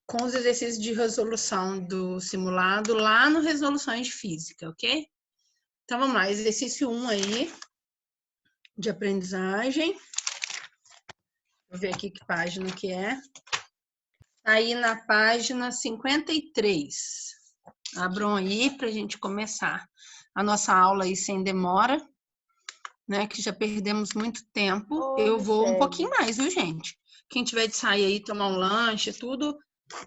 com os exercícios de resolução do simulado lá no Resoluções de Física, ok? Então, vamos lá, exercício 1 aí, de aprendizagem. Vou ver aqui que página que é. Tá aí na página 53. Abram aí para a gente começar a nossa aula aí sem demora, né? Que já perdemos muito tempo. Eu vou um pouquinho mais, viu, gente? Quem tiver de sair aí, tomar um lanche, tudo,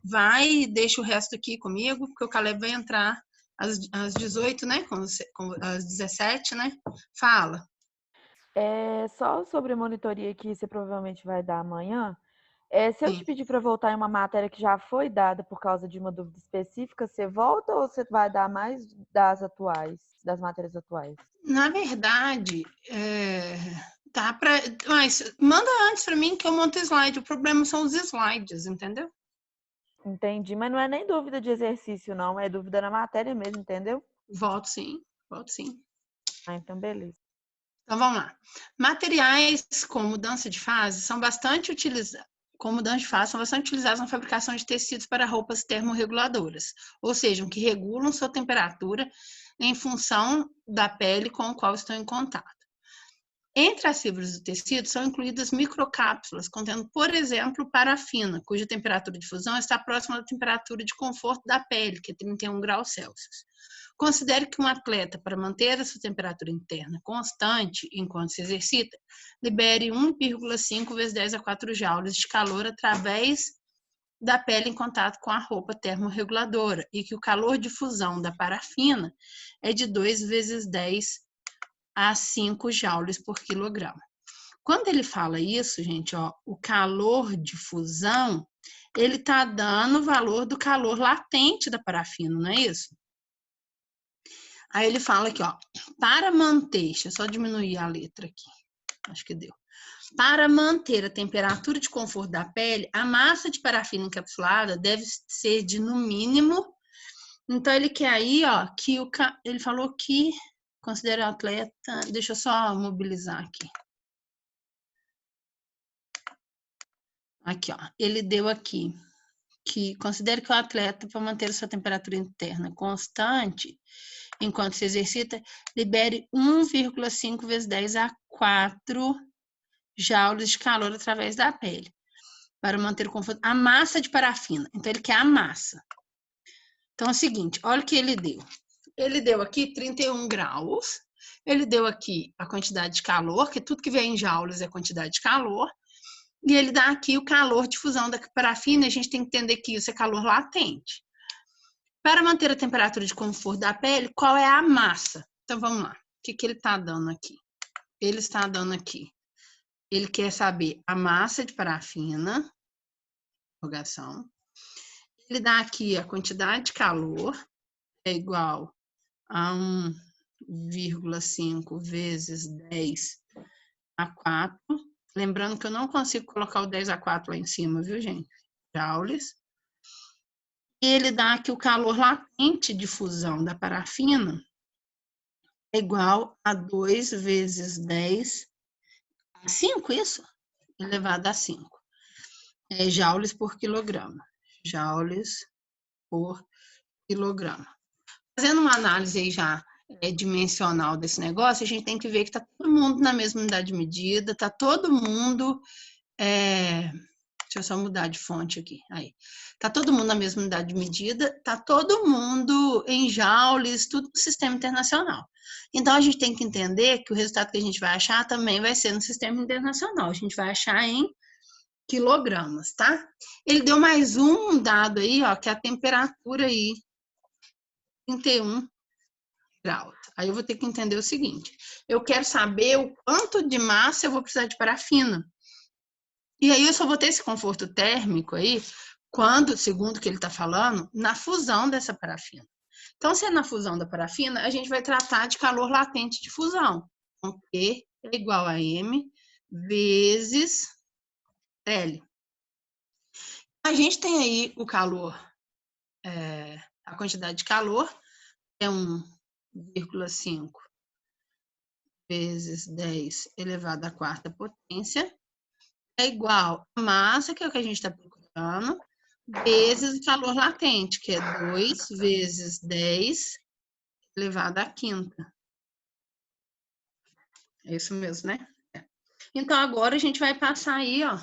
vai e deixa o resto aqui comigo, porque o Caleb vai entrar às 18, né? Às 17, né? Fala. Só sobre a monitoria que você provavelmente vai dar amanhã, se eu te Sim. pedir para voltar em uma matéria que já foi dada por causa de uma dúvida específica, você volta ou você vai dar mais das atuais, das matérias atuais? Na verdade, tá para. Mas manda antes para mim que eu monto o slide. O problema são os slides, entendeu? Entendi, mas não é nem dúvida de exercício, não, é dúvida na matéria mesmo, entendeu? Volto sim, volto sim. Ah, então beleza. Então vamos lá. Materiais com mudança de fase são bastante utilizados. Com mudança de fase, são bastante utilizados na fabricação de tecidos para roupas termorreguladoras, ou seja, que regulam sua temperatura em função da pele com a qual estão em contato. Entre as fibras do tecido são incluídas microcápsulas, contendo, por exemplo, parafina, cuja temperatura de fusão está próxima da temperatura de conforto da pele, que é 31 graus Celsius. Considere que um atleta, para manter a sua temperatura interna constante enquanto se exercita, libere 1,5 vezes 10 a 4 joules de calor através da pele em contato com a roupa termorreguladora e que o calor de fusão da parafina é de 2 vezes 10 a 5 joules por quilograma. Quando ele fala isso, gente, ó, o calor de fusão, ele está dando o valor do calor latente da parafina, não é isso? Aí ele fala aqui, ó, para manter, deixa eu só diminuir a letra aqui, acho que deu. Para manter a temperatura de conforto da pele, a massa de parafina encapsulada deve ser de no mínimo. Então ele quer aí, ó, que ele falou que considera o atleta. Deixa eu só mobilizar aqui. Aqui, ó, ele deu aqui que considere que o atleta, para manter sua temperatura interna constante, enquanto se exercita, libere 1,5 vezes 10 a 4 joules de calor através da pele, para manter o conforto. A massa de parafina. Então, ele quer a massa. Então, é o seguinte, olha o que ele deu. Ele deu aqui 31 graus, ele deu aqui a quantidade de calor, que tudo que vem em joules é quantidade de calor, e ele dá aqui o calor de fusão da parafina, a gente tem que entender que isso é calor latente. Para manter a temperatura de conforto da pele, qual é a massa? Então, vamos lá. O que ele está dando aqui? Ele está dando aqui. Ele quer saber a massa de parafina, interrogação. Ele dá aqui a quantidade de calor, é igual a 1,5 vezes 10 a 4. Lembrando que eu não consigo colocar o 10 a 4 lá em cima, viu, gente? Joules. E ele dá que o calor latente de fusão da parafina é igual a 2 vezes 10 a 5, isso? Elevado a 5. Joules por quilograma. Joules por quilograma. Fazendo uma análise aí já dimensional desse negócio, a gente tem que ver que está todo mundo na mesma unidade de medida, está todo mundo... Deixa eu só mudar de fonte aqui. Aí. Tá todo mundo na mesma unidade de medida, tá todo mundo em joules, tudo no sistema internacional. Então, a gente tem que entender que o resultado que a gente vai achar também vai ser no sistema internacional. A gente vai achar em quilogramas, tá? Ele deu mais um dado aí, ó, que é a temperatura aí, 31 graus. Aí eu vou ter que entender o seguinte, eu quero saber o quanto de massa eu vou precisar de parafina. E aí eu só vou ter esse conforto térmico aí, quando, segundo o que ele está falando, na fusão dessa parafina. Então, se é na fusão da parafina, a gente vai tratar de calor latente de fusão. Então, P é igual a M vezes L. A gente tem aí o calor, a quantidade de calor é 1,5 vezes 10 elevado à quarta potência, é igual a massa, que é o que a gente está procurando, vezes o calor latente, que é 2 vezes 10 elevado à quinta. É isso mesmo, né? Então, agora a gente vai passar aí, ó,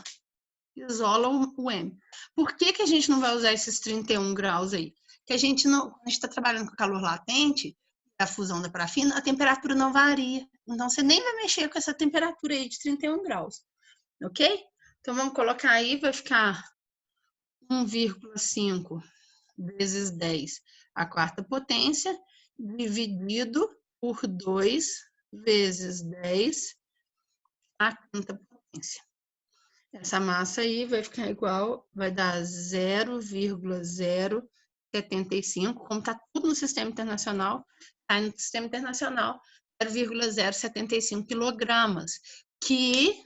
isola o M. Por que que a gente não vai usar esses 31 graus aí? Que a gente está trabalhando com calor latente, a fusão da parafina, a temperatura não varia. Então, você nem vai mexer com essa temperatura aí de 31 graus, ok? Então, vamos colocar aí, vai ficar 1,5 vezes 10 à quarta potência, dividido por 2 vezes 10 à quinta potência. Essa massa aí vai ficar igual, vai dar 0,075, como está tudo no sistema internacional, está no sistema internacional 0,075 quilogramas, que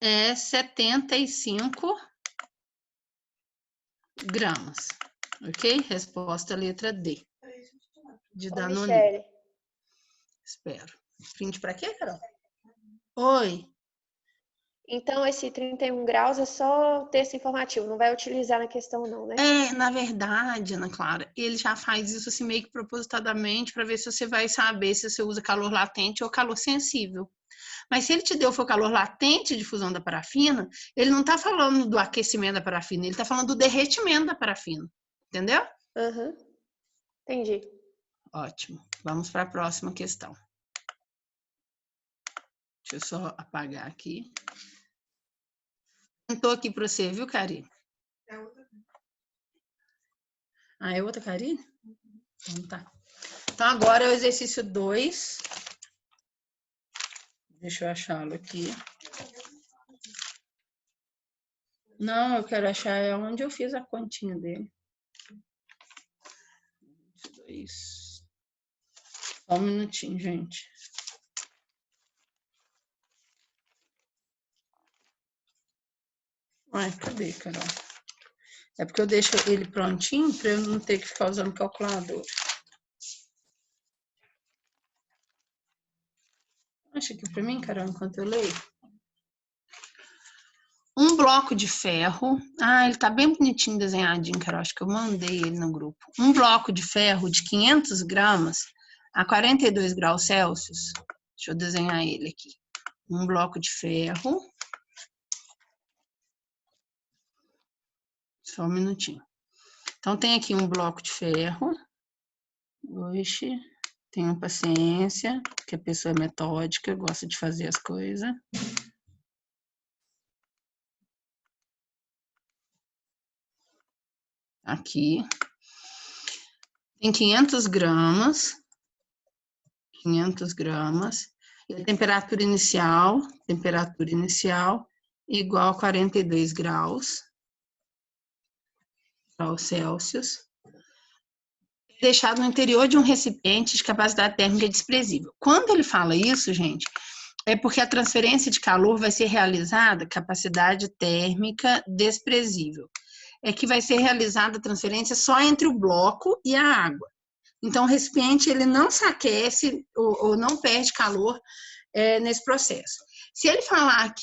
é 75 gramas, ok? Resposta letra D. De Danone. Michele. Espero. Print para quê, Carol? Oi. Então, esse 31 graus é só texto informativo, não vai utilizar na questão não, né? É, na verdade, Ana Clara, ele já faz isso assim meio que propositadamente para ver se você vai saber se você usa calor latente ou calor sensível. Mas se ele te deu foi o calor latente de fusão da parafina, ele não está falando do aquecimento da parafina, ele está falando do derretimento da parafina. Entendeu? Uhum. Entendi. Ótimo. Vamos para a próxima questão. Deixa eu só apagar aqui. Estou aqui para você, viu, Karine? É outra. Ah, é outra, Karine? Então tá. Então agora é o exercício 2. Deixa eu achá-lo aqui. Não, eu quero achar onde eu fiz a continha dele. 2. Só um minutinho, gente. Ai, cadê, Carol? É porque eu deixo ele prontinho para eu não ter que ficar usando calculador. Acha aqui para mim, Carol, enquanto eu leio? Um bloco de ferro. Ah, ele tá bem bonitinho desenhadinho, Carol. Acho que eu mandei ele no grupo. Um bloco de ferro de 500 gramas a 42 graus Celsius. Deixa eu desenhar ele aqui. Um bloco de ferro. Só um minutinho. Então, tem aqui um bloco de ferro. Oxe, tenham paciência, que a pessoa é metódica, gosta de fazer as coisas. Aqui. Tem 500 gramas. 500 gramas. E a temperatura inicial igual a 42 graus Celsius. Deixado no interior de um recipiente de capacidade térmica desprezível. Quando ele fala isso, gente, é porque a transferência de calor vai ser realizada capacidade térmica desprezível. É que vai ser realizada a transferência só entre o bloco e a água. Então, o recipiente ele não se aquece ou não perde calor nesse processo. Se ele falar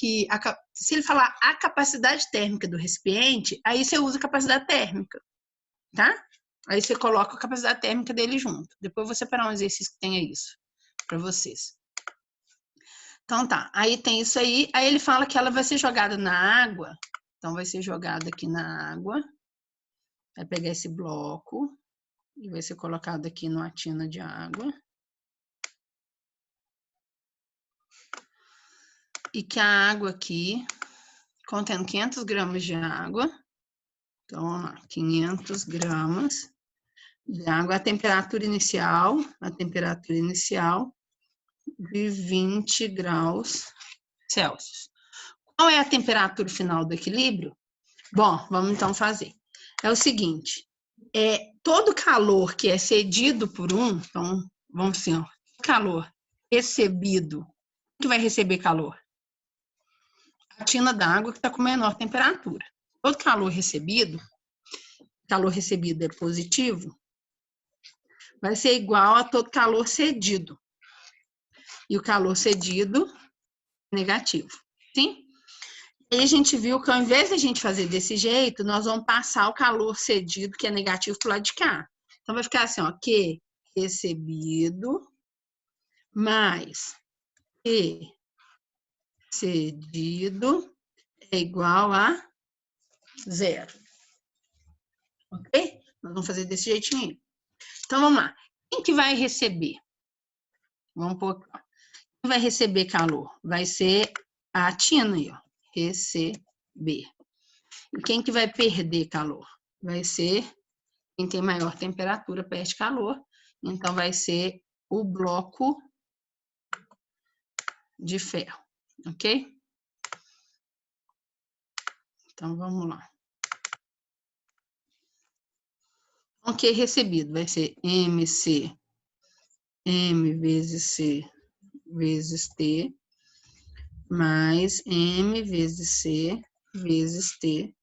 a capacidade térmica do recipiente, aí você usa a capacidade térmica, tá? Aí você coloca a capacidade térmica dele junto. Depois eu vou separar um exercício que tenha isso para vocês. Então tá, aí tem isso aí. Aí ele fala que ela vai ser jogada na água. Então vai ser jogada aqui na água. Vai pegar esse bloco e vai ser colocado aqui numa tina de água. E que a água aqui, contendo 500 gramas de água. Então, vamos lá, 500 gramas de água. A temperatura inicial de 20 graus Celsius. Qual é a temperatura final do equilíbrio? Bom, vamos então fazer. É o seguinte, todo calor que é cedido por então, vamos assim, ó, calor recebido, que vai receber calor? A tina d'água que está com menor temperatura. Todo calor recebido é positivo, vai ser igual a todo calor cedido. E o calor cedido, negativo. Sim? Aí a gente viu que ao invés de a gente fazer desse jeito, nós vamos passar o calor cedido, que é negativo, para o lado de cá. Então vai ficar assim, ó, Q recebido mais Q cedido é igual a 0. Ok? Nós vamos fazer desse jeitinho. Então, vamos lá. Quem que vai receber? Vamos pôr aqui, ó. Quem vai receber calor? Vai ser a Tina aí, ó. Receber. E quem que vai perder calor? Vai ser quem tem maior temperatura, perde calor. Então, vai ser o bloco de ferro. Ok? Então, vamos lá. O que recebido vai ser MC, M vezes C vezes T, mais M vezes C vezes T,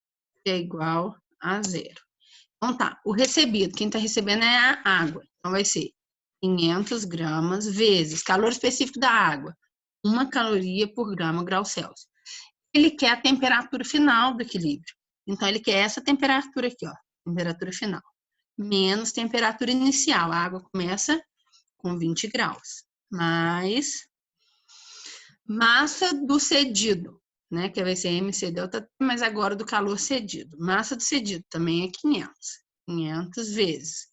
que é igual a 0. Então tá, o recebido, quem está recebendo é a água. Então vai ser 500 gramas vezes calor específico da água, 1 caloria por grau Celsius. Ele quer a temperatura final do equilíbrio. Então ele quer essa temperatura aqui, ó, temperatura final, menos temperatura inicial. A água começa com 20 graus, mais massa do cedido, né, que vai ser MC delta T, mas agora do calor cedido. Massa do cedido também é 500. 500 vezes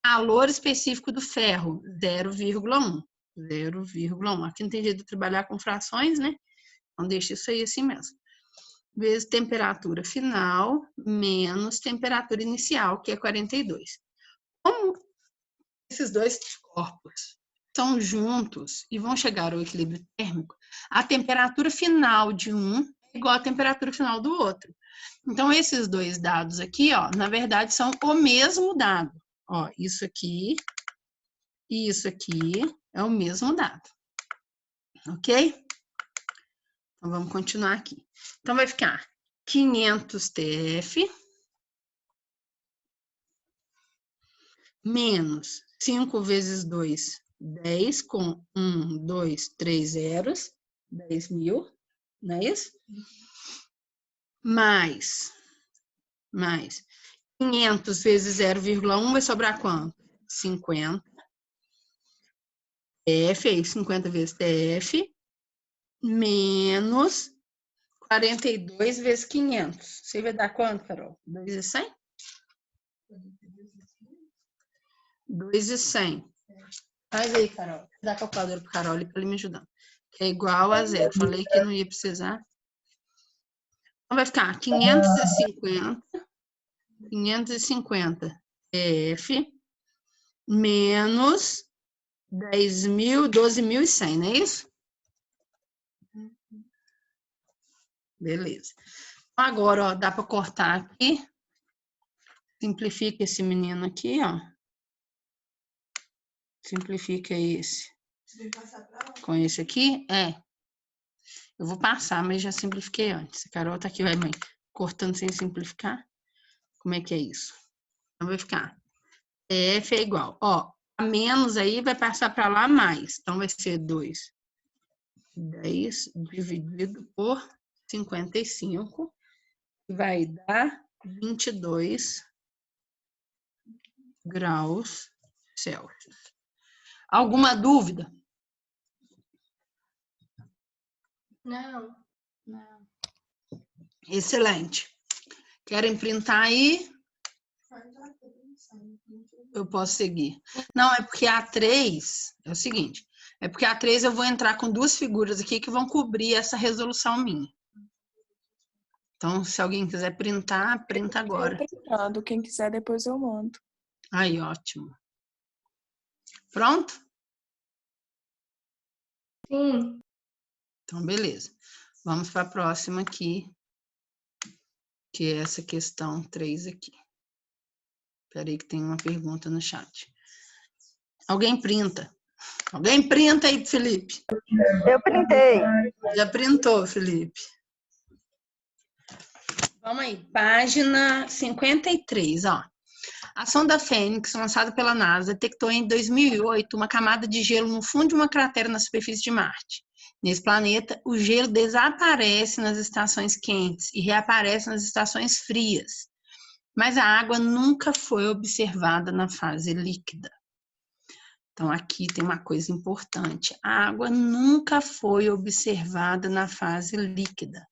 calor específico do ferro, 0,1. 0,1. Aqui não tem jeito de trabalhar com frações, né? Então, deixa isso aí assim mesmo. Vezes temperatura final, menos temperatura inicial, que é 42. Como esses dois corpos estão juntos e vão chegar ao equilíbrio térmico, a temperatura final de um é igual à temperatura final do outro. Então, esses dois dados aqui, ó, na verdade, são o mesmo dado. Ó, isso aqui e isso aqui é o mesmo dado. Ok? Então, vamos continuar aqui. Então, vai ficar 500 TF menos 5 vezes 2, 10, com 1, 2, 3 zeros, 10.000, não é isso? Mais 500 vezes 0,1 vai sobrar quanto? 50. TF, aí 50 vezes TF, menos 42 vezes 500. Você vai dar quanto, Carol? 2.100? 2.100. Faz aí, Carol. Dá a calculadora para Carol para ele me ajudar. Que é igual a 0. Falei que não ia precisar. Então, vai ficar 550 F menos 10.000, 12.100, não é isso? Beleza. Agora, ó, dá para cortar aqui. Simplifica esse menino aqui, ó. Simplifica esse. Com esse aqui? É. Eu vou passar, mas já simplifiquei antes. A Carol tá aqui, vai, mãe, cortando sem simplificar. Como é que é isso? Então, vai ficar F é igual. Ó, a menos aí vai passar para lá mais. Então, vai ser 2. 10 dividido por 55. Vai dar 22 graus Celsius. Alguma dúvida? Não. Excelente. Querem printar aí? Eu posso seguir. Não, é porque a 3 é o seguinte. É porque a 3 eu vou entrar com 2 figuras aqui que vão cobrir essa resolução minha. Então, se alguém quiser printar, printa agora. Printando. Quem quiser, depois eu mando. Aí, ótimo. Pronto? Sim. Então, beleza. Vamos para a próxima aqui, que é essa questão 3 aqui. Espera aí que tem uma pergunta no chat. Alguém printa? Alguém printa aí, Felipe? Eu printei. Já printou, Felipe? Vamos aí, página 53, ó. A sonda Fênix, lançada pela NASA, detectou em 2008 uma camada de gelo no fundo de uma cratera na superfície de Marte. Nesse planeta, o gelo desaparece nas estações quentes e reaparece nas estações frias. Mas a água nunca foi observada na fase líquida. Então, aqui tem uma coisa importante. A água nunca foi observada na fase líquida.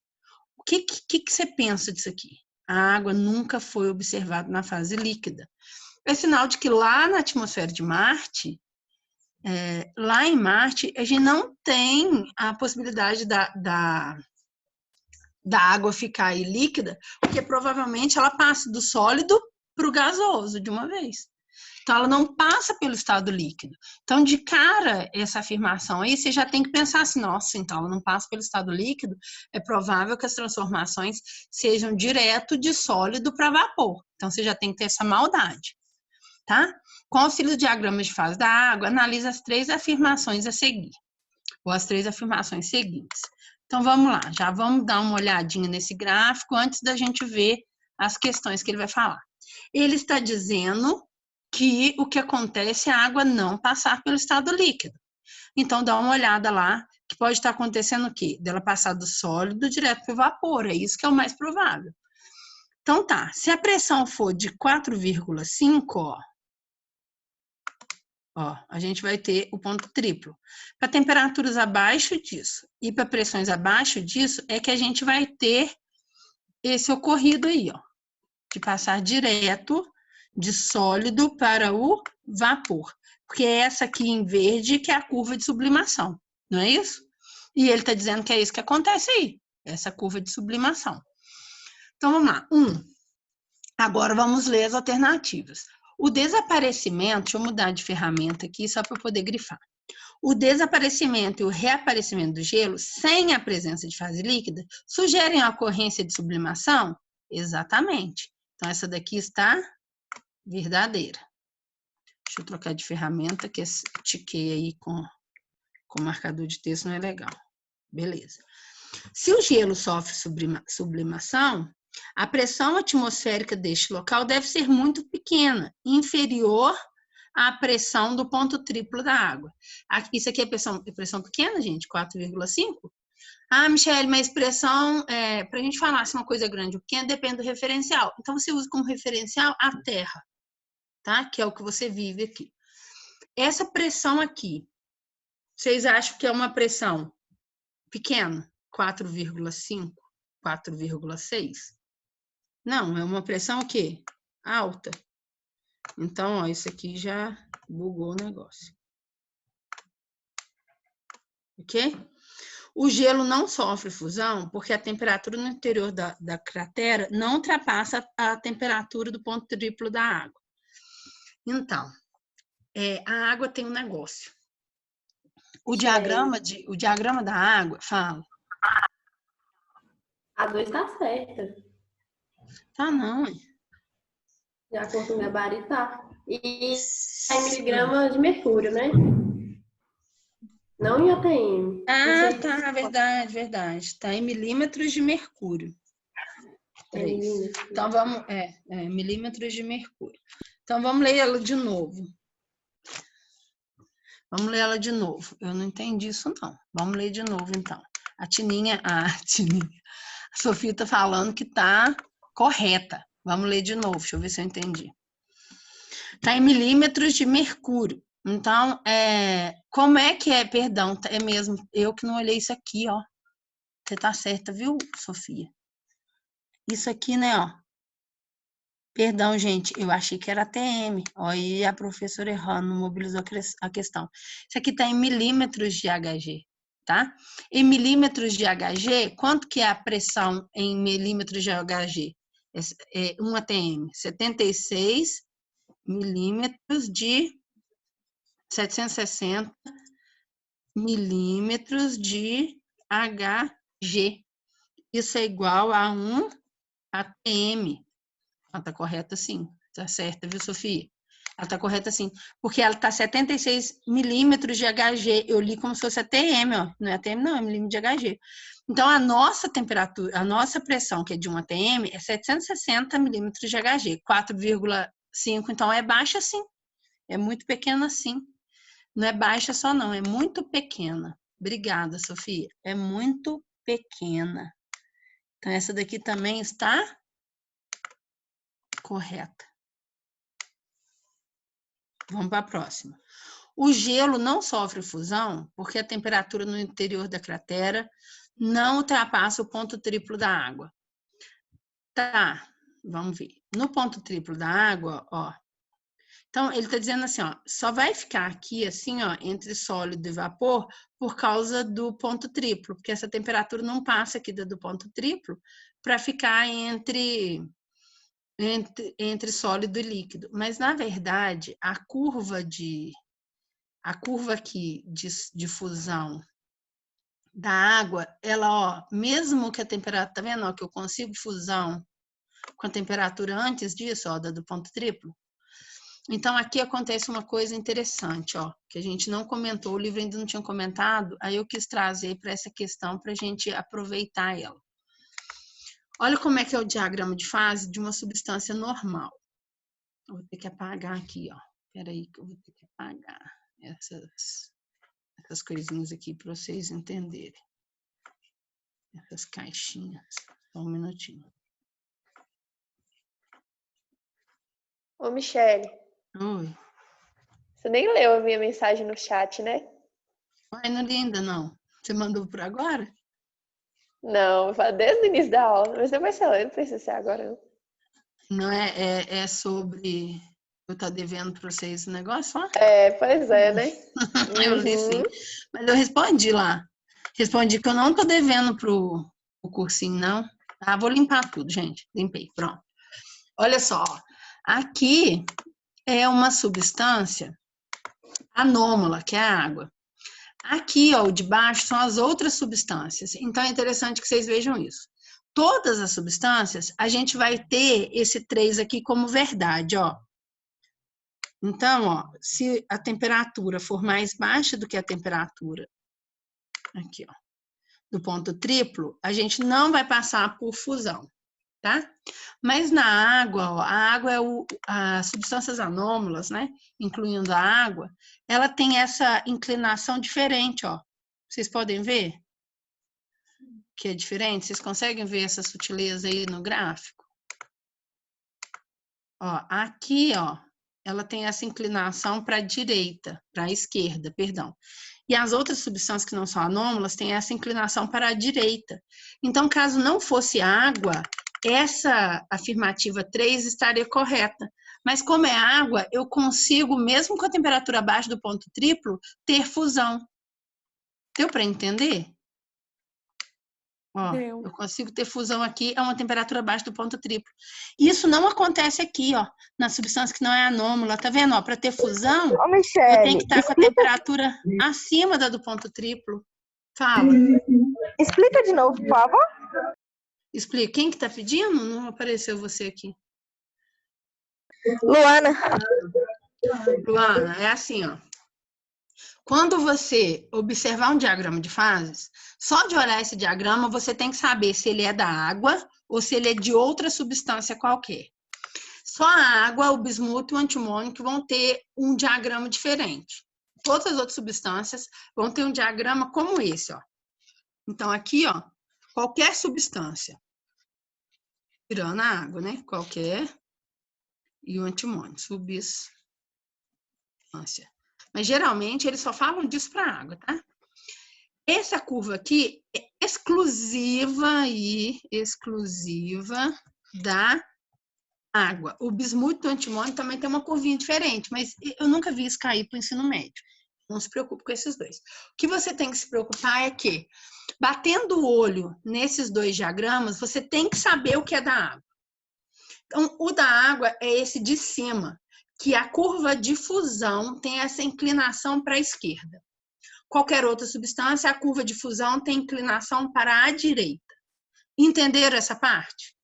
O que você pensa disso aqui? A água nunca foi observada na fase líquida. É sinal de que lá na atmosfera de Marte, lá em Marte, a gente não tem a possibilidade da água ficar aí líquida, porque provavelmente ela passa do sólido para o gasoso de uma vez. Então, ela não passa pelo estado líquido. Então, de cara, essa afirmação aí, você já tem que pensar assim, nossa, então ela não passa pelo estado líquido, é provável que as transformações sejam direto de sólido para vapor. Então, você já tem que ter essa maldade, tá? Com auxílio do diagrama de fase da água, analisa as 3 afirmações a seguir, ou as 3 afirmações seguintes. Então, vamos lá, já vamos dar uma olhadinha nesse gráfico antes da gente ver as questões que ele vai falar. Ele está dizendo que o que acontece é a água não passar pelo estado líquido. Então, dá uma olhada lá, que pode estar acontecendo o quê? Dela passar do sólido direto para o vapor, é isso que é o mais provável. Então, tá, se a pressão for de 4,5, ó, a gente vai ter o ponto triplo. Para temperaturas abaixo disso e para pressões abaixo disso, é que a gente vai ter esse ocorrido aí, ó, de passar direto de sólido para o vapor. Porque é essa aqui em verde que é a curva de sublimação, não é isso? E ele está dizendo que é isso que acontece aí, essa curva de sublimação. Então, vamos lá. Agora, vamos ler as alternativas. O desaparecimento, deixa eu mudar de ferramenta aqui só para eu poder grifar. O desaparecimento e o reaparecimento do gelo sem a presença de fase líquida sugerem a ocorrência de sublimação? Exatamente. Então, essa daqui está verdadeira. Deixa eu trocar de ferramenta, que esse tiquei aí com marcador de texto não é legal. Beleza. Se o gelo sofre sublimação, a pressão atmosférica deste local deve ser muito pequena, inferior à pressão do ponto triplo da água. Isso aqui é pressão pequena, gente? 4,5? Ah, Michele, mas pressão, para a gente falar se uma coisa é grande ou pequena, depende do referencial. Então, você usa como referencial a Terra, tá? Que é o que você vive aqui. Essa pressão aqui, vocês acham que é uma pressão pequena? 4,5? 4,6? Não, é uma pressão o quê? Alta. Então, ó, isso aqui já bugou o negócio. Ok? O gelo não sofre fusão porque a temperatura no interior da cratera não ultrapassa a temperatura do ponto triplo da água. Então, a água tem um negócio. O diagrama da água, fala. A 2 tá certa. Tá, não. De acordo com o gabarito, tá. E é miligramas de mercúrio, né? Não em ATM. Ah, tá, verdade. Tá em milímetros de mercúrio. 3. Então, vamos... milímetros de mercúrio. Então, vamos ler ela de novo. Eu não entendi isso, não. Vamos ler de novo, então. A Sofia tá falando que tá correta. Vamos ler de novo, deixa eu ver se eu entendi. Tá em milímetros de mercúrio. Então, como é que é? Perdão, é mesmo, eu que não olhei isso aqui, ó. Você tá certa, viu, Sofia? Isso aqui, né, ó. Perdão, gente, eu achei que era ATM. Ó, e a professora errando, mobilizou a questão. Isso aqui tá em milímetros de Hg, tá? Em milímetros de Hg, quanto que é a pressão em milímetros de Hg? 1 ATM, 76 milímetros de 760 milímetros de Hg. Isso é igual a 1 ATM. Ela tá correta sim, tá certa, viu, Sofia? Ela tá correta sim, porque ela tá 76 milímetros de Hg. Eu li como se fosse ATM, ó. Não é ATM, não, é milímetro de Hg. Então, a nossa temperatura, a nossa pressão, que é de 1 ATM, é 760 milímetros de Hg. 4,5, então, é baixa sim. É muito pequena sim. Não é baixa só não, é muito pequena. Obrigada, Sofia. É muito pequena. Então, essa daqui também está correta. Vamos para a próxima. O gelo não sofre fusão porque a temperatura no interior da cratera não ultrapassa o ponto triplo da água. Tá, vamos ver. No ponto triplo da água, ó. Então, ele está dizendo assim, ó, só vai ficar aqui, assim, ó, entre sólido e vapor por causa do ponto triplo, porque essa temperatura não passa aqui do ponto triplo para ficar entre sólido e líquido. Mas, na verdade, a curva aqui de fusão da água, ela, ó, mesmo que a temperatura, tá vendo, ó, que eu consigo fusão com a temperatura antes disso, ó, do ponto triplo? Então, aqui acontece uma coisa interessante, ó, que a gente não comentou, o livro ainda não tinha comentado, aí eu quis trazer para essa questão para a gente aproveitar ela. Olha como é que é o diagrama de fase de uma substância normal. Eu vou ter que apagar aqui, ó. Espera aí que eu vou ter que apagar essas coisinhas aqui para vocês entenderem. Essas caixinhas. Só um minutinho. Ô, Michele, Oi. você nem leu a minha mensagem no chat, né? Ai, não li ainda, não. Você mandou por agora? Não, eu falo desde o início da aula, mas depois você lê, não precisa ser agora, não. Não é sobre... Eu tô devendo para vocês o negócio lá? É, pois é, né? Eu li sim. Mas eu respondi lá. Respondi que eu não tô devendo pro cursinho, não. Tá? Vou limpar tudo, gente. Limpei, pronto. Olha só. Aqui é uma substância anômala, que é a água. Aqui, ó, o de baixo são as outras substâncias. Então, é interessante que vocês vejam isso. Todas as substâncias, a gente vai ter esse 3 aqui como verdade, ó. Então, ó, se a temperatura for mais baixa do que a temperatura aqui, ó, do ponto triplo, a gente não vai passar por fusão, tá? Mas na água, ó, a água é as substâncias anômalas, né, incluindo a água, ela tem essa inclinação diferente, ó. Vocês podem ver que é diferente? Vocês conseguem ver essa sutileza aí no gráfico? Ó, aqui, ó, ela tem essa inclinação para a direita, para a esquerda, perdão. E as outras substâncias que não são anômalas têm essa inclinação para a direita. Então, caso não fosse água, essa afirmativa 3 estaria correta. Mas como é água, eu consigo, mesmo com a temperatura abaixo do ponto triplo, ter fusão. Deu para entender? Ó, Deu. eu consigo ter fusão aqui a uma temperatura abaixo do ponto triplo. Isso não acontece aqui, ó, na substância que não é anômala. Tá vendo? Ó, para ter fusão, Ô, eu Michele, tenho que estar com a temperatura acima da do ponto triplo. Fala. explica de novo, por favor. Explica. Quem que tá pedindo? Não apareceu você aqui. Luana. Luana, é assim, ó. Quando você observar um diagrama de fases, só de olhar esse diagrama, você tem que saber se ele é da água ou se ele é de outra substância qualquer. Só a água, o bismuto e o antimônio que vão ter um diagrama diferente. Todas as outras substâncias vão ter um diagrama como esse, ó. Então, aqui, ó, qualquer substância, tirando a água, né? Qualquer, e o antimônio, substância. Mas, geralmente, eles só falam disso para água, tá? Essa curva aqui é exclusiva da água. O bismuto e o antimônio também tem uma curvinha diferente, mas eu nunca vi isso cair para o ensino médio. Não se preocupe com esses dois. O que você tem que se preocupar é que, batendo o olho nesses dois diagramas, você tem que saber o que é da água. Então, o da água é esse de cima, que a curva de fusão tem essa inclinação para a esquerda. Qualquer outra substância, a curva de fusão tem inclinação para a direita. Entenderam essa parte?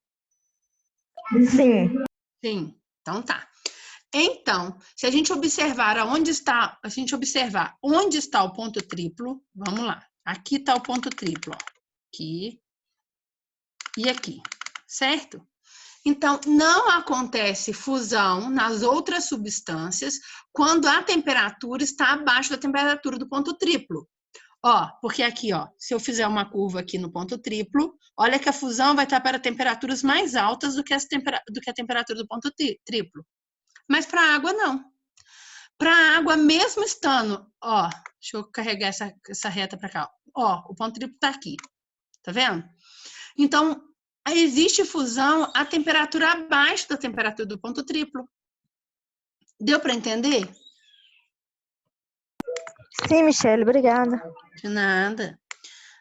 Sim. Sim. Então tá. Então, se a gente observar onde está o ponto triplo, vamos lá. Aqui está o ponto triplo, ó. Aqui e aqui, certo? Então, não acontece fusão nas outras substâncias quando a temperatura está abaixo da temperatura do ponto triplo. Ó, porque aqui, ó, se eu fizer uma curva aqui no ponto triplo, olha que a fusão vai estar para temperaturas mais altas do que a temperatura do ponto triplo. Mas para a água, não. Para a água, mesmo estando, ó, deixa eu carregar essa reta para cá. Ó, o ponto triplo está aqui. Tá vendo? Então, existe fusão a temperatura abaixo da temperatura do ponto triplo. Deu para entender? Sim, Michele, obrigada. De nada.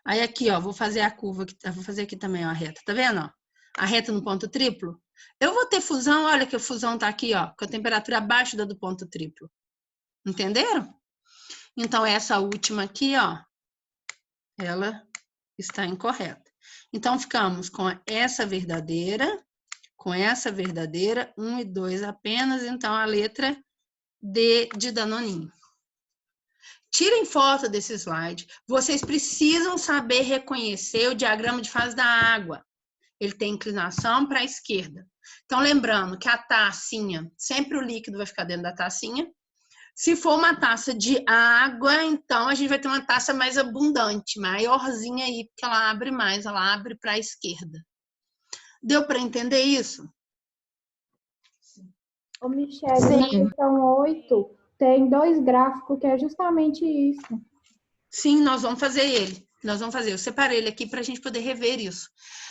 Aí aqui, ó, vou fazer a curva, vou fazer aqui também ó, a reta, tá vendo? Ó? A reta no ponto triplo. Eu vou ter fusão, olha que a fusão tá aqui, ó, com a temperatura abaixo da do ponto triplo. Entenderam? Então, essa última aqui, ó, ela está incorreta. Então, ficamos com essa verdadeira, 1 e 2 apenas, então a letra D de Danoninho. Tirem foto desse slide. Vocês precisam saber reconhecer o diagrama de fase da água. Ele tem inclinação para a esquerda. Então, lembrando que a tacinha, sempre o líquido vai ficar dentro da tacinha. Se for uma taça de água, então a gente vai ter uma taça mais abundante, maiorzinha aí, porque ela abre mais, ela abre para a esquerda. Deu para entender isso? Ô, Michele, na questão 8, tem 2 gráficos que é justamente isso. Sim, nós vamos fazer ele. Nós vamos fazer. Eu separei ele aqui para a gente poder rever isso.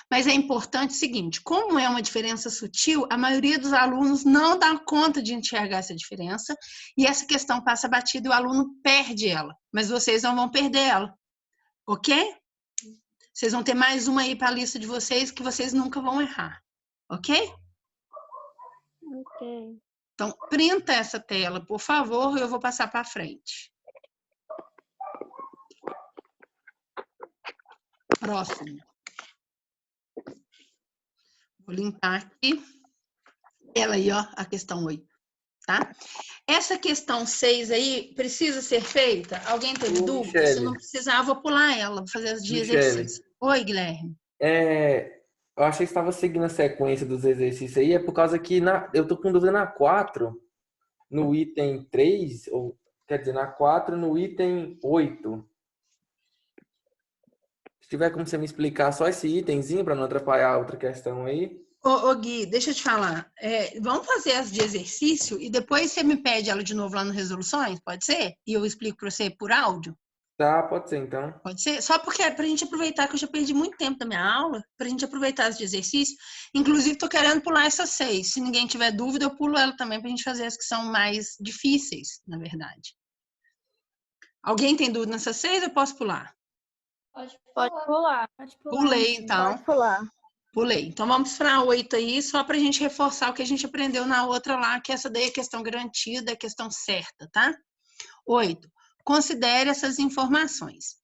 Mas é importante o seguinte, como é uma diferença sutil, a maioria dos alunos não dá conta de enxergar essa diferença e essa questão passa batida e o aluno perde ela. Mas vocês não vão perder ela. Ok? Vocês vão ter mais uma aí para a lista de vocês que vocês nunca vão errar. Ok? Ok. Então, printa essa tela, por favor, e eu vou passar para frente. Próximo. Vou limpar aqui. Ela aí, ó, a questão 8, tá? Essa questão 6 aí precisa ser feita? Alguém teve dúvida? Michele. Se não precisar, eu vou pular ela, vou fazer as de Michele. exercício. Oi, Guilherme. Eu achei que estava seguindo a sequência dos exercícios aí, é por causa que eu tô com dúvida na 4, no item 3, ou quer dizer, na 4, no item 8. Se tiver como você me explicar só esse itemzinho para não atrapalhar a outra questão aí. Ô, Gui, deixa eu te falar. Vamos fazer as de exercício e depois você me pede ela de novo lá no Resoluções, pode ser? E eu explico para você por áudio? Tá, pode ser então. Pode ser? Só porque é para a gente aproveitar, que eu já perdi muito tempo da minha aula, para a gente aproveitar as de exercício. Inclusive, estou querendo pular essas 6. Se ninguém tiver dúvida, eu pulo ela também para a gente fazer as que são mais difíceis, na verdade. Alguém tem dúvida nessas 6? Eu posso pular? Pode pular. Pulei, então. Pode pular. Pulei. Então, vamos para a 8 aí, só para a gente reforçar o que a gente aprendeu na outra lá, que essa daí é questão garantida, é questão certa, tá? 8. Considere essas informações.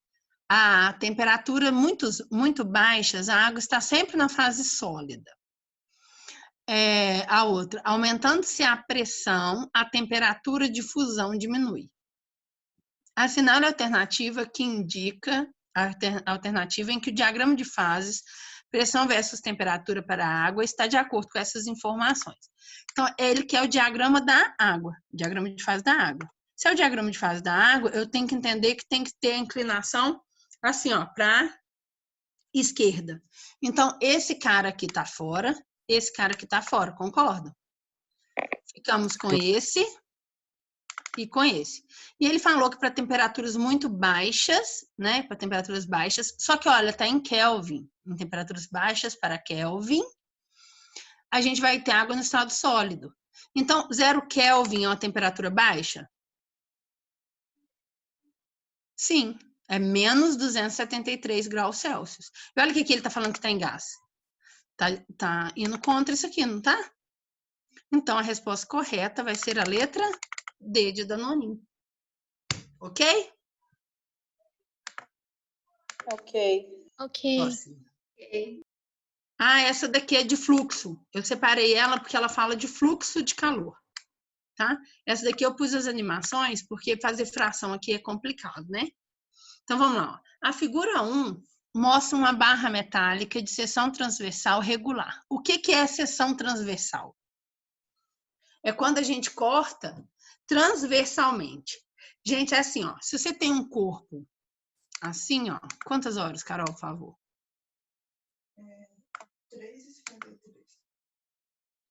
A temperatura muito baixas, a água está sempre na fase sólida. A outra, aumentando-se a pressão, a temperatura de fusão diminui. Assinale a alternativa que indica a alternativa em que o diagrama de fases, pressão versus temperatura para a água, está de acordo com essas informações. Então, ele que é o diagrama da água, diagrama de fase da água. Se é o diagrama de fase da água, eu tenho que entender que tem que ter a inclinação assim, ó, para esquerda. Então, esse cara aqui tá fora, esse cara aqui tá fora, concorda? Ficamos com esse e com esse. E ele falou que para temperaturas muito baixas, né, para temperaturas baixas, só que olha, tá em Kelvin, em temperaturas baixas para Kelvin, a gente vai ter água no estado sólido. Então, 0 Kelvin é uma temperatura baixa? Sim, é menos 273 graus Celsius. E olha o que ele está falando que está em gás. Tá indo contra isso aqui, não tá? Então, a resposta correta vai ser a letra D de Danoninho. Ok? Ok. Próximo. Ah, essa daqui é de fluxo. Eu separei ela porque ela fala de fluxo de calor. Tá? Essa daqui eu pus as animações porque fazer fração aqui é complicado, né? Então, vamos lá. A figura 1 mostra uma barra metálica de seção transversal regular. O que é seção transversal? É quando a gente corta transversalmente. Gente, é assim, ó. Se você tem um corpo Assim, ó. Quantas horas, Carol, por favor? 3h53.